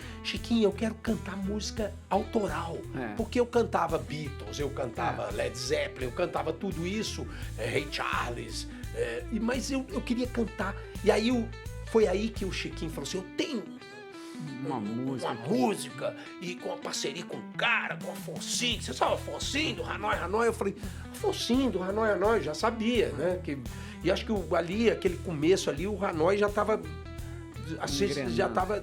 eu quero cantar música autoral. Porque eu cantava Beatles, eu cantava Led Zeppelin, eu cantava tudo isso, Ray Charles, mas eu queria cantar. E aí foi aí que o Chiquinho falou assim, eu tenho uma música e com a parceria com o cara, com o Afonsinho. Você sabe o Afonsinho do Hanoi? Eu falei, Afonsinho do Hanoi, já sabia, né? E acho que ali, aquele começo ali, o Hanoi já tava... já tava...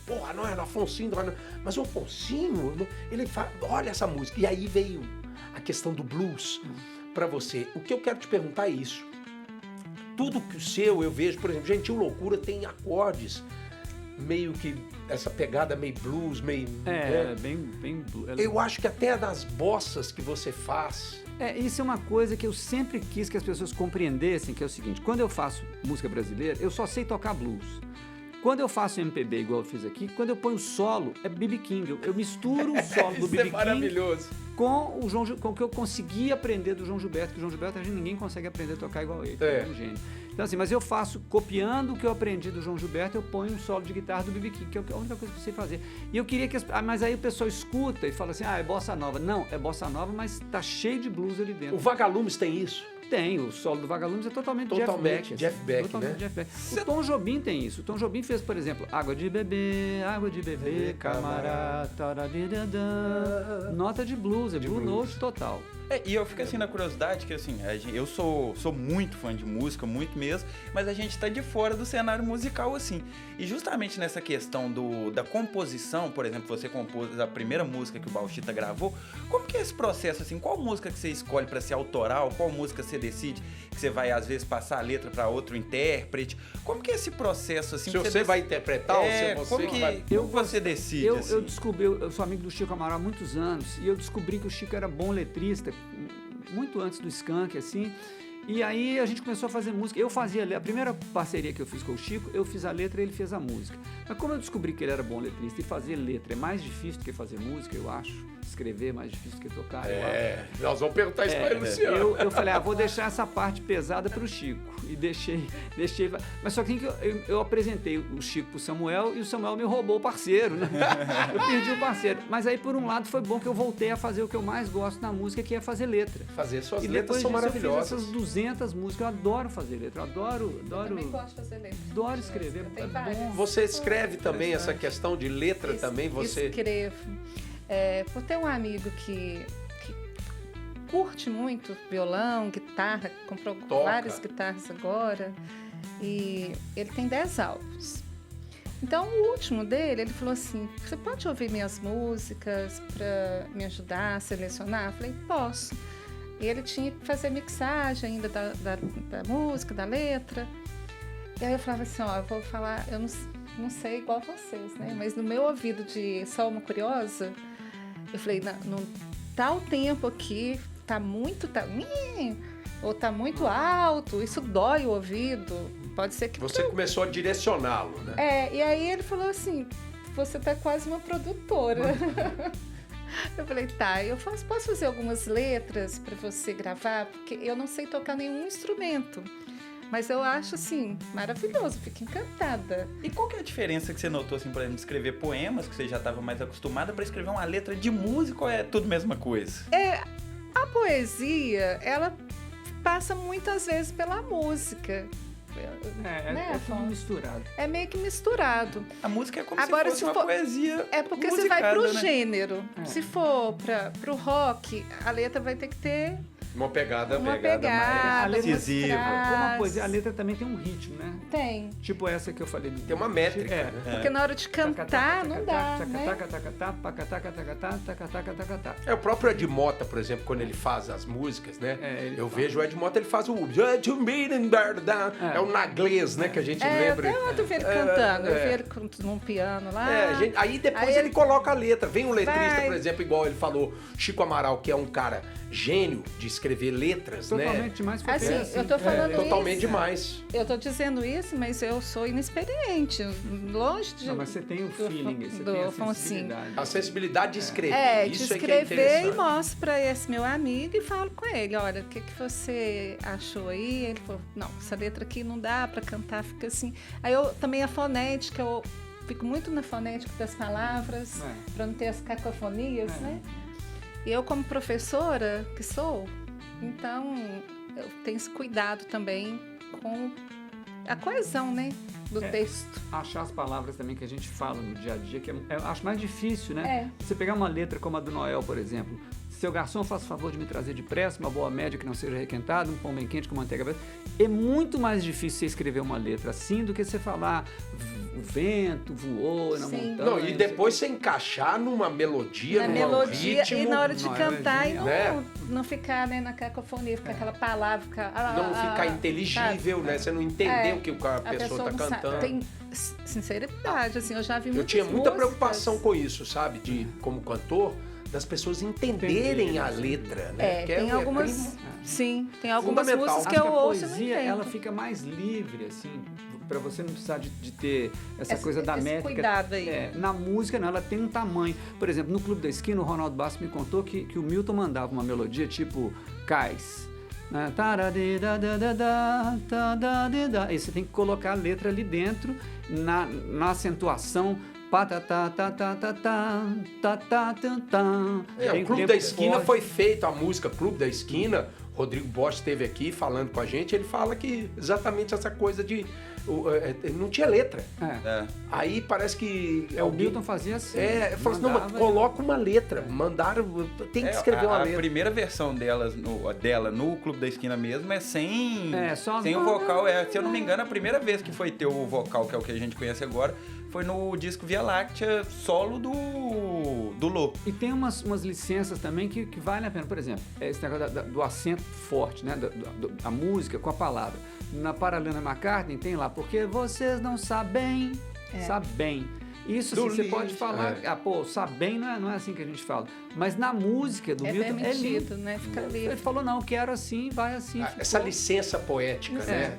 pô, Hanoi, Afonsinho do Hanoi. Mas o Afonsinho, ele fala, olha essa música. E aí veio a questão do blues pra você. O que eu quero te perguntar é isso. Tudo que o seu, eu vejo, por exemplo, Gentil Loucura tem acordes meio que essa pegada meio blues, meio... bem blues. Eu acho que até nas bossas que você faz... Isso é uma coisa que eu sempre quis que as pessoas compreendessem, que é o seguinte, quando eu faço música brasileira, eu só sei tocar blues. Quando eu faço MPB, igual eu fiz aqui, quando eu ponho solo, é B.B. King. Eu misturo o solo do B.B. King maravilhoso. Com o que eu consegui aprender do João Gilberto, que o João Gilberto ninguém consegue aprender a tocar igual ele, é um gênio. Então assim, mas eu faço, copiando o que eu aprendi do João Gilberto, eu ponho um solo de guitarra do B.B. King, que é a única coisa que eu sei fazer. E eu queria que... mas aí o pessoal escuta e fala assim, é bossa nova. Não, é bossa nova, mas tá cheio de blues ali dentro. O Vagalumes tem isso? Tem, o solo do Vagalumes é totalmente Jeff Beck, né? Jeff Beck. O Tom Jobim tem isso. O Tom Jobim fez, por exemplo, Água de Bebê, camarada, nota de blues, Blue Note total. E eu fico assim na curiosidade, que assim, eu sou muito fã de música, muito mesmo, mas a gente tá de fora do cenário musical, assim. E justamente nessa questão da composição, por exemplo, você compôs a primeira música que o Bauchita gravou, como que é esse processo, assim? Qual música que você escolhe para ser autoral? Qual música você decide que você vai, às vezes, passar a letra para outro intérprete? Como que é esse processo, assim? Se você vai interpretar ou se você como que vai... você decide, assim? Eu descobri, eu sou amigo do Chico Amaral há muitos anos, e eu descobri que o Chico era bom letrista, muito antes do Skank, assim, e aí a gente começou a fazer música. Eu fazia a primeira parceria que eu fiz com o Chico, eu fiz a letra e ele fez a música. Mas como eu descobri que ele era bom letrista e fazer letra é mais difícil do que fazer música, eu acho. Escrever é mais difícil do que tocar, eu acho. Nós vamos perguntar isso para ele, Luciano. Eu falei, vou deixar essa parte pesada para o Chico. E deixei. Mas só que eu apresentei o Chico pro Samuel e o Samuel me roubou o parceiro, né? Eu perdi o parceiro. Mas aí, por um lado, foi bom que eu voltei a fazer o que eu mais gosto na música, que é fazer letra. Fazer suas letras são maravilhosas. Eu fiz essas 200 músicas, eu adoro fazer letra, eu adoro. Eu também gosto de fazer letra. Adoro escrever. É bom. Você escreve também essa questão de letra também? Você escrevo. Por ter um amigo que curte muito violão, guitarra, comprou várias guitarras agora, e ele tem 10 álbuns. Então, o último dele, ele falou assim, você pode ouvir minhas músicas para me ajudar a selecionar? Eu falei, posso. E ele tinha que fazer mixagem ainda da música, da letra. E aí eu falava assim, eu vou falar, eu não sei igual vocês, né? Mas no meu ouvido de só uma curiosa, eu falei, não tá o tempo aqui, tá muito alto, isso dói o ouvido, pode ser que... Você começou a direcioná-lo, né? E aí ele falou assim, você tá quase uma produtora. Eu falei, eu posso fazer algumas letras para você gravar, porque eu não sei tocar nenhum instrumento. Mas eu acho, assim, maravilhoso, fico encantada. E qual que é a diferença que você notou, assim, por exemplo, de escrever poemas, que você já estava mais acostumada, para escrever uma letra de música, ou é tudo a mesma coisa? A poesia, ela passa muitas vezes pela música. É tudo misturado. É meio que misturado. A música é como agora, se fosse uma poesia É porque você vai pro gênero. Se for pro rock, a letra vai ter que ter Uma pegada mais decisiva. Uma poesia, a letra também tem um ritmo, né? Tem. Tipo essa que eu falei. Tem uma métrica, né? Porque na hora de cantar não dá, né? O próprio Ed Mota, por exemplo, quando ele faz as músicas, né? Eu vejo o Ed Mota, ele faz o... É o naglês, né? Que a gente lembra. Até ontem eu vi ele cantando. Eu vi ele num piano lá. Aí depois ele coloca a letra. Vem um letrista, por exemplo, igual ele falou, Chico Amaral, que é um cara gênio de escrever letras, totalmente né? demais. Assim, eu tô falando isso. Totalmente demais. Eu tô dizendo isso, mas eu sou inexperiente. Longe de... Não, mas você tem o feeling, você tem a sensibilidade. A sensibilidade de escrever. De isso escrever é que é e mostro pra esse meu amigo e falo com ele, olha, o que você achou aí? Ele falou, não, essa letra aqui não dá pra cantar, fica assim. Aí eu também a fonética, eu fico muito na fonética das palavras, pra não ter as cacofonias, né? E eu, como professora que sou, então eu tenho esse cuidado também com a coesão, né, do texto. Achar as palavras também que a gente fala no dia a dia, que eu acho mais difícil, né? Você pegar uma letra como a do Noel, por exemplo. Seu garçom, faça o favor de me trazer depressa uma boa média que não seja requentada, um pão bem quente com manteiga. É muito mais difícil você escrever uma letra assim do que você falar o vento voou na montanha. Não, e depois você encaixar numa melodia, num ritmo. E na hora de cantar e não ficar, né, na cacofonia, ficar aquela palavra. Não ficar inteligível, né? Você não entender o que a pessoa está cantando. Tem sinceridade, assim, eu já vi muitas Eu tinha muita músicas. preocupação com isso, sabe? Como cantor, das pessoas entenderem a letra, né? Tem algumas... Sim, tem algumas músicas que eu ouço e não entendo. Ela fica mais livre, assim, para você não precisar de ter essa coisa da esse métrica. Cuidado aí. Na música, não, ela tem um tamanho. Por exemplo, no Clube da Esquina, o Ronaldo Bastos me contou que o Milton mandava uma melodia tipo Cais. Aí você tem que colocar a letra ali dentro, na acentuação. O Clube da Esquina foi feito, a música Clube da Esquina. Rodrigo Bosch esteve aqui falando com a gente, ele fala que exatamente essa coisa de... não tinha letra. Aí parece que... O Milton fazia assim. Falou assim, não, mas coloca uma letra. Mandaram... Tem que escrever uma letra. A primeira versão dela no Clube da Esquina mesmo é sem o vocal. Se eu não me engano, a primeira vez que foi ter o vocal, que é o que a gente conhece agora, foi no disco Via Láctea, solo do Lô. E tem umas licenças também que valem a pena. Por exemplo, esse negócio do acento forte, né? A música com a palavra. Na Paralana McCartney tem lá, porque vocês não sabem, sabem. Isso assim, você pode falar, sabem não é assim que a gente fala. Mas na música do Milton é lindo, né? Fica livre. Ele falou, não, quero assim, vai assim. Essa licença poética, né?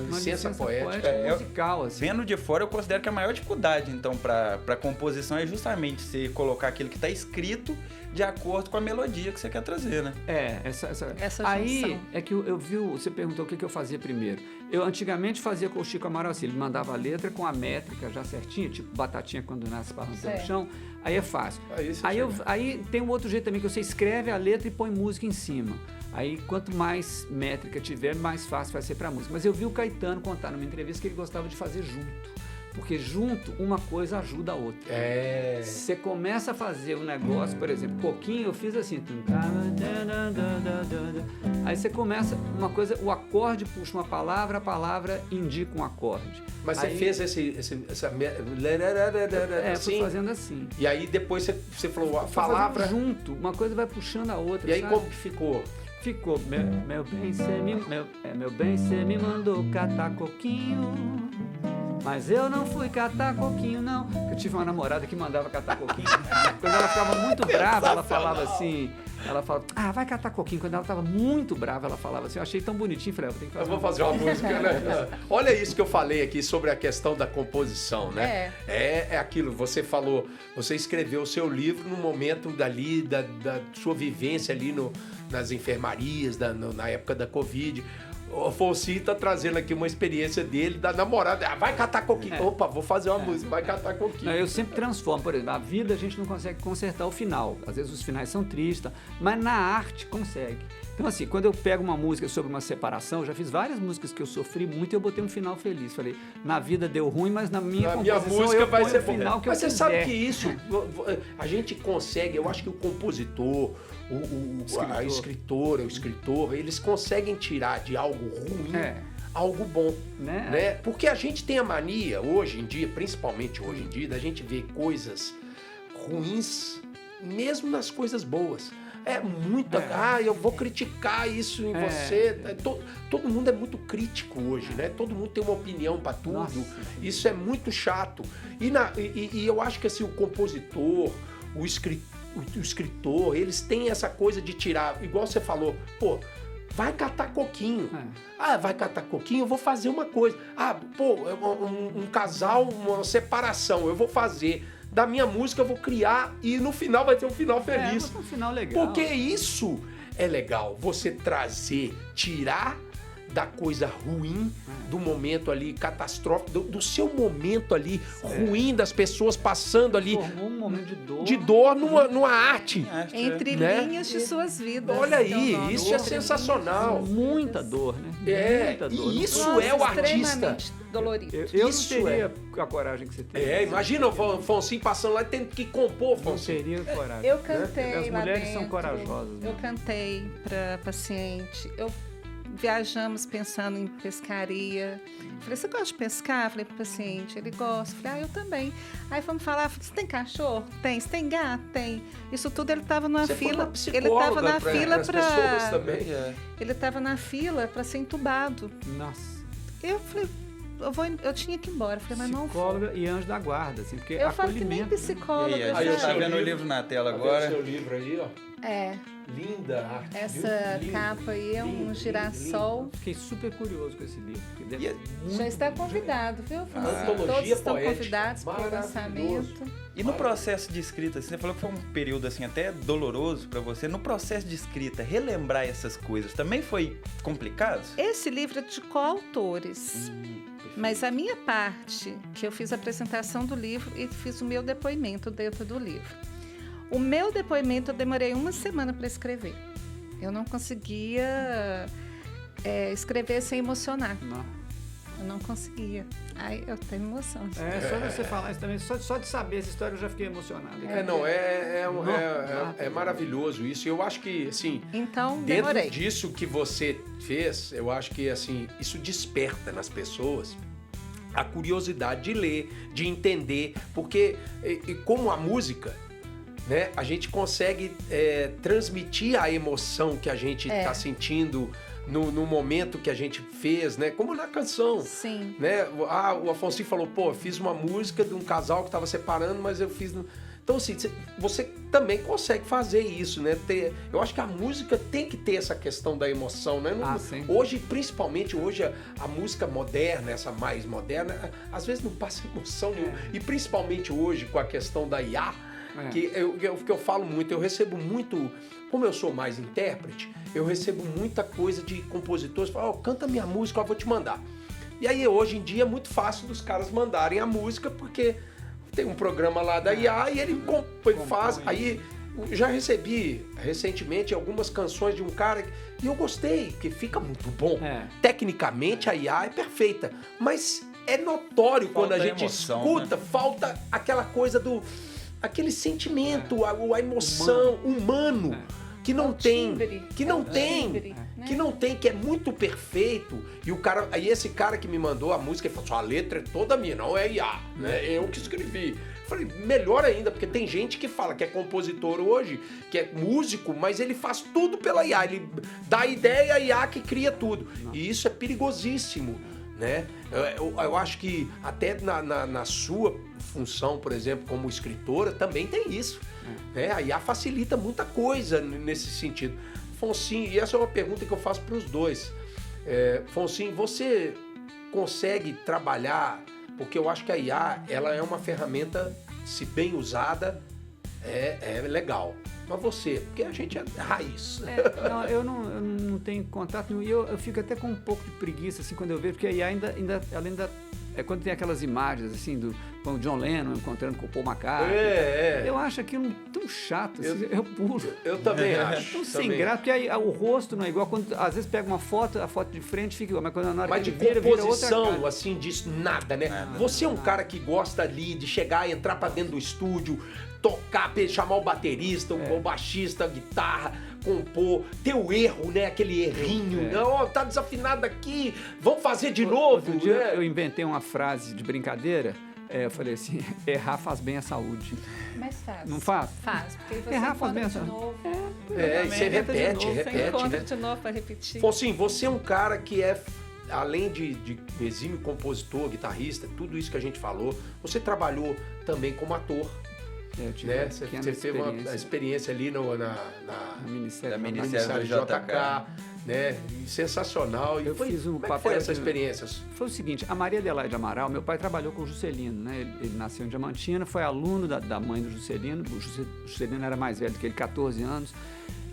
Licença poética. Musical, assim. Vendo de fora, eu considero que a maior dificuldade, então, para composição é justamente você colocar aquilo que está escrito de acordo com a melodia que você quer trazer, né? Essa aí junção. é que eu vi, você perguntou o que eu fazia primeiro. Eu antigamente fazia com o Chico Amaral assim, ele mandava a letra com a métrica já certinha, tipo batatinha quando nasce para romper no chão, aí é fácil. Aí tem um outro jeito também, que você escreve a letra e põe música em cima. Aí quanto mais métrica tiver, mais fácil vai ser para a música. Mas eu vi o Caetano contar numa entrevista que ele gostava de fazer junto. Porque junto, uma coisa ajuda a outra. Você começa a fazer um negócio, por exemplo, Coquinho, eu fiz assim. Aí você começa uma coisa, o acorde puxa uma palavra, a palavra indica um acorde. Mas você fez essa... Fui fazendo assim. E aí depois você falou a palavra... junto, uma coisa vai puxando a outra. E aí sabe? como que ficou? Ficou, meu bem, cê me mandou catar coquinho. Mas eu não fui catar coquinho, não. Eu tive uma namorada que mandava catar coquinho. Quando ela ficava muito brava, ela falava assim... Ela falava, vai catar coquinho. Quando ela estava muito brava, ela falava assim, eu achei tão bonitinho. Falei, vou ter que fazer uma música, né? Olha isso que eu falei aqui sobre a questão da composição, né? É aquilo, você falou, você escreveu o seu livro no momento dali, da sua vivência ali nas enfermarias, na época da Covid. O Fonsi tá trazendo aqui uma experiência dele, da namorada. Vai catar coquinho. Opa, vou fazer uma música, vai catar coquinho. Não, eu sempre transformo, por exemplo, a vida a gente não consegue consertar o final. Às vezes os finais são tristes, mas na arte consegue. Então assim, quando eu pego uma música sobre uma separação, eu já fiz várias músicas que eu sofri muito e eu botei um final feliz. Falei, na vida deu ruim, mas na minha composição música vai ser o final que eu quiser. Mas você sabe que isso, a gente consegue, eu acho que o compositor, a escritora, o escritor, eles conseguem tirar de algo ruim algo bom, né? Porque a gente tem a mania, hoje em dia, principalmente hoje em dia, da gente ver coisas ruins, mesmo nas coisas boas. Eu vou criticar isso em você. Todo mundo é muito crítico hoje, né? Todo mundo tem uma opinião para tudo. Nossa. Isso é muito chato. E eu acho que assim, o compositor, o escritor, eles têm essa coisa de tirar, igual você falou, vai catar coquinho. Vai catar coquinho, eu vou fazer uma coisa. Um casal, uma separação, eu vou fazer. Da minha música eu vou criar e no final vai ter um final feliz. Um final legal. Porque isso é legal, você tirar da coisa ruim, do momento ali catastrófico, do seu momento ali ruim, das pessoas passando ali. Formou um momento de dor. De dor numa arte. Entre linhas de suas vidas. Olha aí, isso é sensacional. Muita dor, né? Muita dor. E isso é o artista. Dolorido. Eu não teria a coragem que você tem. Imagina o Fonsinho passando lá e tendo que compor, Fonsinho. Não teria coragem. Eu cantei As mulheres lá são dentro, corajosas. Eu cantei para paciente. Viajamos pensando em pescaria. Falei, você gosta de pescar? Falei pro paciente, ele gosta. Falei, eu também. Aí fomos falar, você tem cachorro? Tem. Você tem gato? Tem. Isso tudo ele estava numa fila. Ele estava na fila para. Ele estava na fila para ser entubado. Nossa. Eu falei, eu tinha que ir embora. Falei, mas não. Psicóloga e anjo da guarda, assim, porque eu falo que nem psicóloga. E a gente tá vendo o livro na tela agora. Seu livro aí, ó. Linda arte. Essa capa aí é um girassol. Lindo. Fiquei super curioso com esse livro. Já está convidado, viu? Todos estão convidados para o lançamento. E no processo de escrita, você falou que foi um período assim até doloroso para você. No processo de escrita, relembrar essas coisas também foi complicado? Esse livro é de coautores. Mas a minha parte, que eu fiz a apresentação do livro e fiz o meu depoimento dentro do livro. O meu depoimento eu demorei 1 semana para escrever. Eu não conseguia escrever sem emocionar. Não. Eu não conseguia. Aí eu tenho emoção. Só você falar isso também, só de saber essa história eu já fiquei emocionado. É maravilhoso isso. Eu acho que, assim, então, dentro disso que você fez, eu acho que, assim, isso desperta nas pessoas a curiosidade de ler, de entender, porque como a música, né, a gente consegue transmitir a emoção que a gente está sentindo no momento que a gente fez, né? Como na canção. Sim. Né? O Afonso falou, fiz uma música de um casal que estava separando, mas eu fiz... Então, assim, você também consegue fazer isso, né? Eu acho que a música tem que ter essa questão da emoção, né? Hoje, principalmente hoje, a música moderna, essa mais moderna, às vezes não passa emoção nenhuma. E principalmente hoje, com a questão da IA, que eu falo muito, eu recebo muito... Como eu sou mais intérprete, eu recebo muita coisa de compositores, falam, canta minha música, eu vou te mandar. E aí, hoje em dia, é muito fácil dos caras mandarem a música, porque tem um programa lá da IA e ele faz. Aí, eu já recebi recentemente algumas canções de um cara e eu gostei, que fica muito bom. Tecnicamente, a IA é perfeita, mas é notório quando a gente escuta, falta aquela coisa aquele sentimento, a emoção humano. Que não tem, que é muito perfeito. E aí esse cara que me mandou a música, ele falou, a letra é toda minha, não é IA, né? Eu que escrevi. Falei, melhor ainda, porque tem gente que fala que é compositor hoje, que é músico, mas ele faz tudo pela IA, ele dá a ideia, a IA que cria tudo. E isso é perigosíssimo, né? Eu acho que até na sua função, por exemplo, como escritora, também tem isso. Né? A IA facilita muita coisa nesse sentido. Fonsinho, e essa é uma pergunta que eu faço para os dois. Fonsinho, você consegue trabalhar, porque eu acho que a IA ela é uma ferramenta, se bem usada, é legal. Mas você, porque a gente é raiz. Eu não tenho contato nenhum. E eu fico até com um pouco de preguiça assim, quando eu vejo, porque a IA ela ainda quando tem aquelas imagens assim do John Lennon encontrando com o Paul McCartney, eu acho aquilo tão chato, assim, eu pulo. Eu também acho. Tão sem graça, porque aí o rosto não é igual, quando às vezes pega uma foto, a foto de frente fica igual, mas quando na hora mas que de vira composição, outra cara. assim, disso, nada, né? Você é um cara que gosta ali de chegar, entrar pra dentro do estúdio, tocar, chamar o baterista, o baixista, a guitarra, compor, ter o erro, né? Aquele errinho. Não, tá desafinado aqui, vamos fazer de novo. Outro dia eu inventei uma frase de brincadeira. Eu falei assim, errar faz bem à saúde. Mas faz. Não faz? Faz, porque você Errar faz bem à de saúde. novo. E você repete, Você encontra né? de novo para repetir. Foncinho, você é um cara que além de exímio compositor, guitarrista, tudo isso que a gente falou, você trabalhou também como ator. Eu tive Né? Você teve uma experiência ali na Ministério do JK, né? Sensacional. Eu fiz um como é que papel foi essa de- experiência? Foi o seguinte, a Maria Adelaide Amaral, meu pai trabalhou com o Juscelino, né? Ele nasceu em Diamantina, foi aluno da mãe do Juscelino. O Juscelino era mais velho do que ele, 14 anos.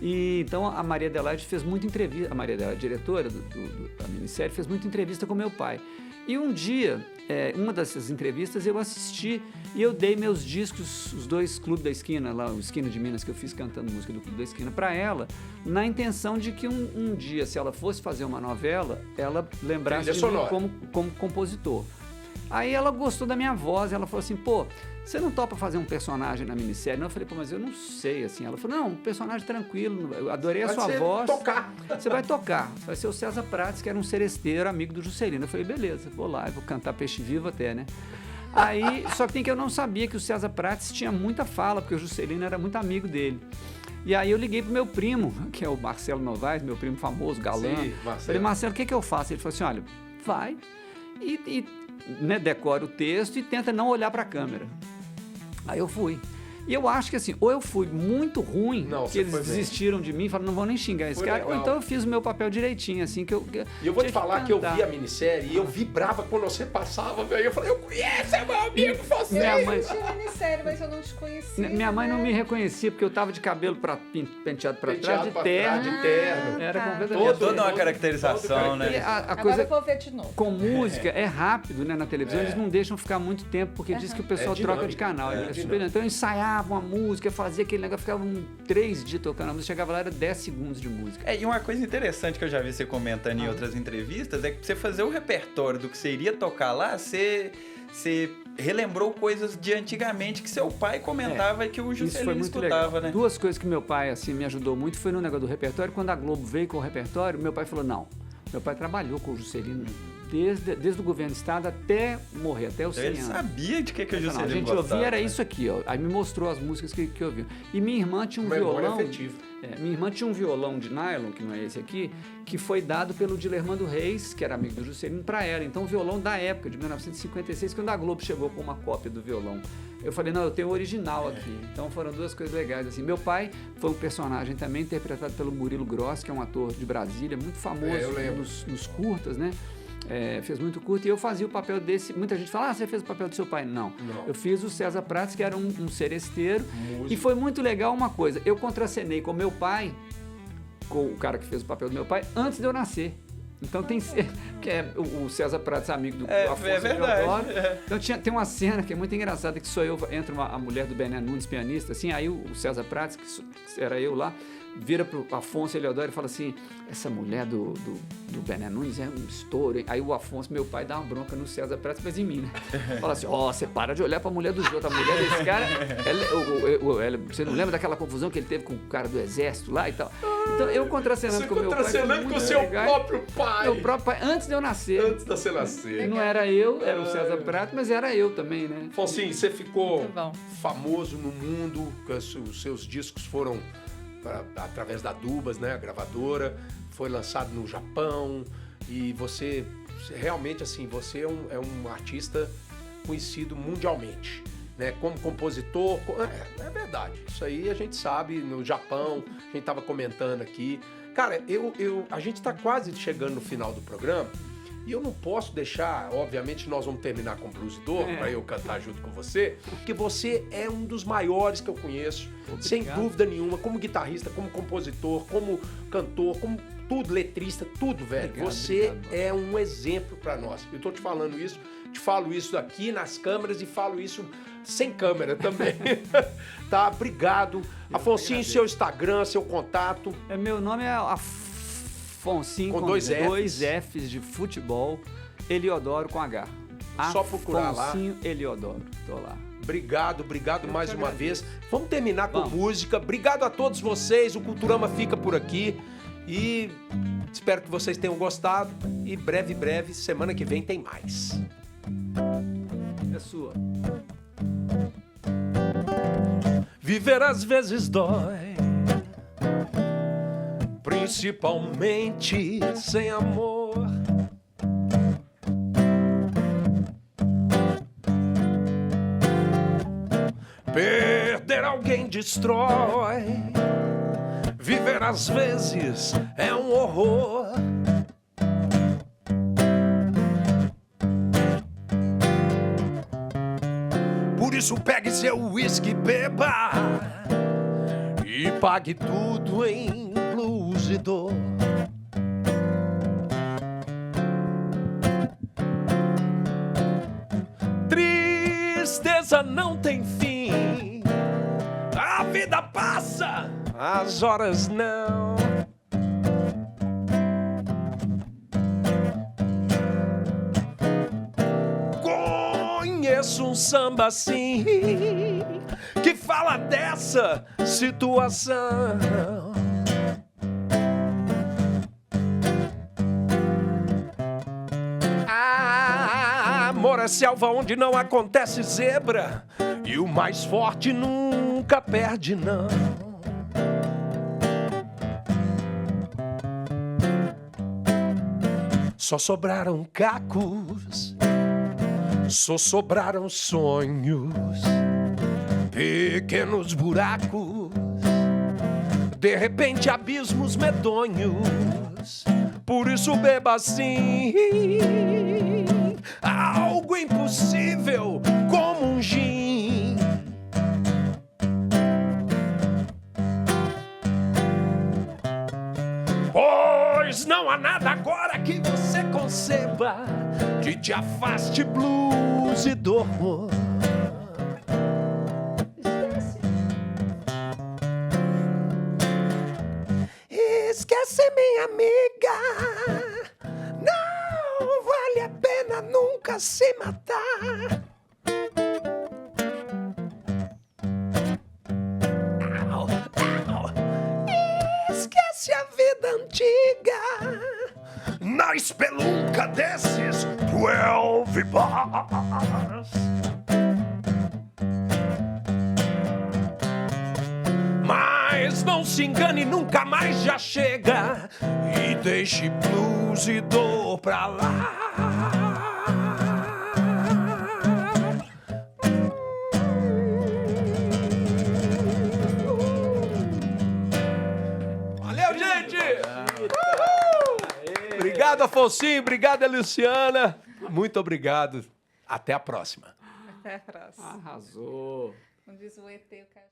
E então a Maria Adelaide fez muita entrevista, a Maria Adelaide, diretora da minissérie, fez muita entrevista com meu pai. E um dia, uma dessas entrevistas eu assisti e eu dei meus discos, os 2 Clube da Esquina, lá, o Esquina de Minas, que eu fiz cantando música do Clube da Esquina, para ela, na intenção de que um dia, se ela fosse fazer uma novela, ela lembrasse de mim como compositor. Aí ela gostou da minha voz, ela falou assim, pô, você não topa fazer um personagem na minissérie? Não, eu falei, pô, mas eu não sei, assim. Ela falou, não, um personagem tranquilo, eu adorei a sua voz. Tocar. Você vai tocar, vai ser o César Prates, que era um seresteiro, amigo do Juscelino. Eu falei, beleza, vou lá, eu vou cantar Peixe Vivo até, né? Aí, só que eu não sabia que o César Prates tinha muita fala, porque o Juscelino era muito amigo dele. E aí eu liguei pro meu primo, que é o Marcelo Novaes, meu primo famoso, galã. Sim, Marcelo. Falei, Marcelo, o que eu faço? Ele falou assim, olha, vai e né, decora o texto e tenta não olhar para a câmera. Aí eu fui. E eu acho que assim, ou eu fui muito ruim, que eles desistiram de mim e falaram, não vão nem xingar esse cara, ou então eu fiz o meu papel direitinho, assim, que eu... E eu vou te falar que eu vi a minissérie e eu vibrava quando você passava, velho. Eu falei, eu conheço, é meu amigo, você. Minha mãe... Eu tinha minissérie, mas eu não te conhecia. Minha mãe não me reconhecia, porque eu tava de cabelo penteado pra trás, de terno. Era completamente... Toda uma caracterização, né? E a Agora coisa eu vou ver de novo. com música é rápido, né? Na televisão, eles não deixam ficar muito tempo, porque diz que o pessoal troca de canal. Então eu ensaiava uma música, fazia aquele negócio, ficava 3 dias tocando a música, chegava lá, era 10 segundos de música. E uma coisa interessante que eu já vi você comentando em outras entrevistas é que pra você fazer o repertório do que você iria tocar lá, você relembrou coisas de antigamente que seu pai comentava e que o Juscelino escutava, né? 2 coisas que meu pai assim, me ajudou muito foi no negócio do repertório. Quando a Globo veio com o repertório, meu pai falou, não, meu pai trabalhou com o Juscelino desde o governo do estado até morrer, até os 100 anos. Ele sabia de que o Juscelino A gente gostava, ouvia, era né? isso aqui, ó. Aí me mostrou as músicas que eu ouvia. E minha irmã tinha um violão. Minha irmã tinha um violão de nylon, que não é esse aqui, que foi dado pelo Dilermando Reis, que era amigo do Juscelino, para ela. Então, o violão da época, de 1956, quando a Globo chegou com uma cópia do violão. Eu falei, não, eu tenho o original aqui. Então, foram 2 coisas legais, assim. Meu pai foi um personagem também interpretado pelo Murilo Gross, que é um ator de Brasília, muito famoso nos curtas, né? Fez muito curto, e eu fazia o papel desse. Muita gente fala, você fez o papel do seu pai. Não. Eu fiz o César Prates, que era um seresteiro. E foi muito legal uma coisa, eu contracenei com meu pai, com o cara que fez o papel do meu pai, antes de eu nascer. Então tem que é o César Prates, amigo do Afonso verdade. Então tem uma cena que é muito engraçada, que sou eu, entra a mulher do Bené Nunes, pianista, assim, aí o César Prates, que era eu lá, vira pro Afonso Eliodoro e fala assim, essa mulher do Bené Nunes é um estouro, hein? Aí o Afonso, meu pai, dá uma bronca no César Prates, mas em mim, né? Fala assim, você para de olhar pra mulher dos outros, a mulher desse cara, você não lembra daquela confusão que ele teve com o cara do exército lá e tal? Então eu contracenando com o meu pai. Você contracenando com o seu próprio pai. Meu próprio pai, antes de eu nascer. Antes de você nascer. Não era eu, era o César Prates, mas era eu também, né? Foncinho, você ficou famoso no mundo, os seus discos foram através da Dubas, né, a gravadora, foi lançado no Japão, e você realmente, assim, você é um artista conhecido mundialmente, né, como compositor, é verdade, isso aí a gente sabe, no Japão, a gente estava comentando aqui. Cara, a gente está quase chegando no final do programa, e eu não posso deixar, obviamente nós vamos terminar com Blues e Dor, para eu cantar junto com você, porque você é um dos maiores que eu conheço, sem dúvida nenhuma, como guitarrista, como compositor, como cantor, como tudo, letrista, tudo, velho. Você é um exemplo para nós. Eu tô te falando isso, te falo isso aqui nas câmeras e falo isso sem câmera também. Tá? Obrigado. Afonsinho, seu Instagram, seu contato. Meu nome é Afonsinho com 2 Fs de futebol, Eliodoro com H. Só procurar lá. Afonsinho Eliodoro, tô lá. Obrigado mais uma vez. Vamos terminar com música. Obrigado a todos vocês. O Culturama fica por aqui. E espero que vocês tenham gostado. E breve, semana que vem tem mais. É sua. Viver às vezes dói, principalmente sem amor. Perder alguém destrói. Viver às vezes é um horror. Por isso pegue seu uísque, beba e pague tudo em blues e dor. Tristeza não tem fim. A vida passa, as horas não. Conheço um samba assim que fala dessa situação. Amor é selva onde não acontece zebra e o mais forte nunca perde, não. Só sobraram cacos, só sobraram sonhos, pequenos buracos, de repente abismos medonhos. Por isso beba assim, algo impossível como um gin. Pois não há nada agora que você conceba que te afaste blues e dor. Esquece, minha amiga, não vale a pena nunca se matar. Esquece a vida antiga na espelunca desses 12 bars. Mas não se engane, nunca mais já chega. E deixe blues e dor pra lá. Valeu, gente! Obrigado, Afonsinho. Obrigado, Luciana. Muito obrigado. Até a próxima. Até a próxima. Arrasou. Como diz o ET, o cara...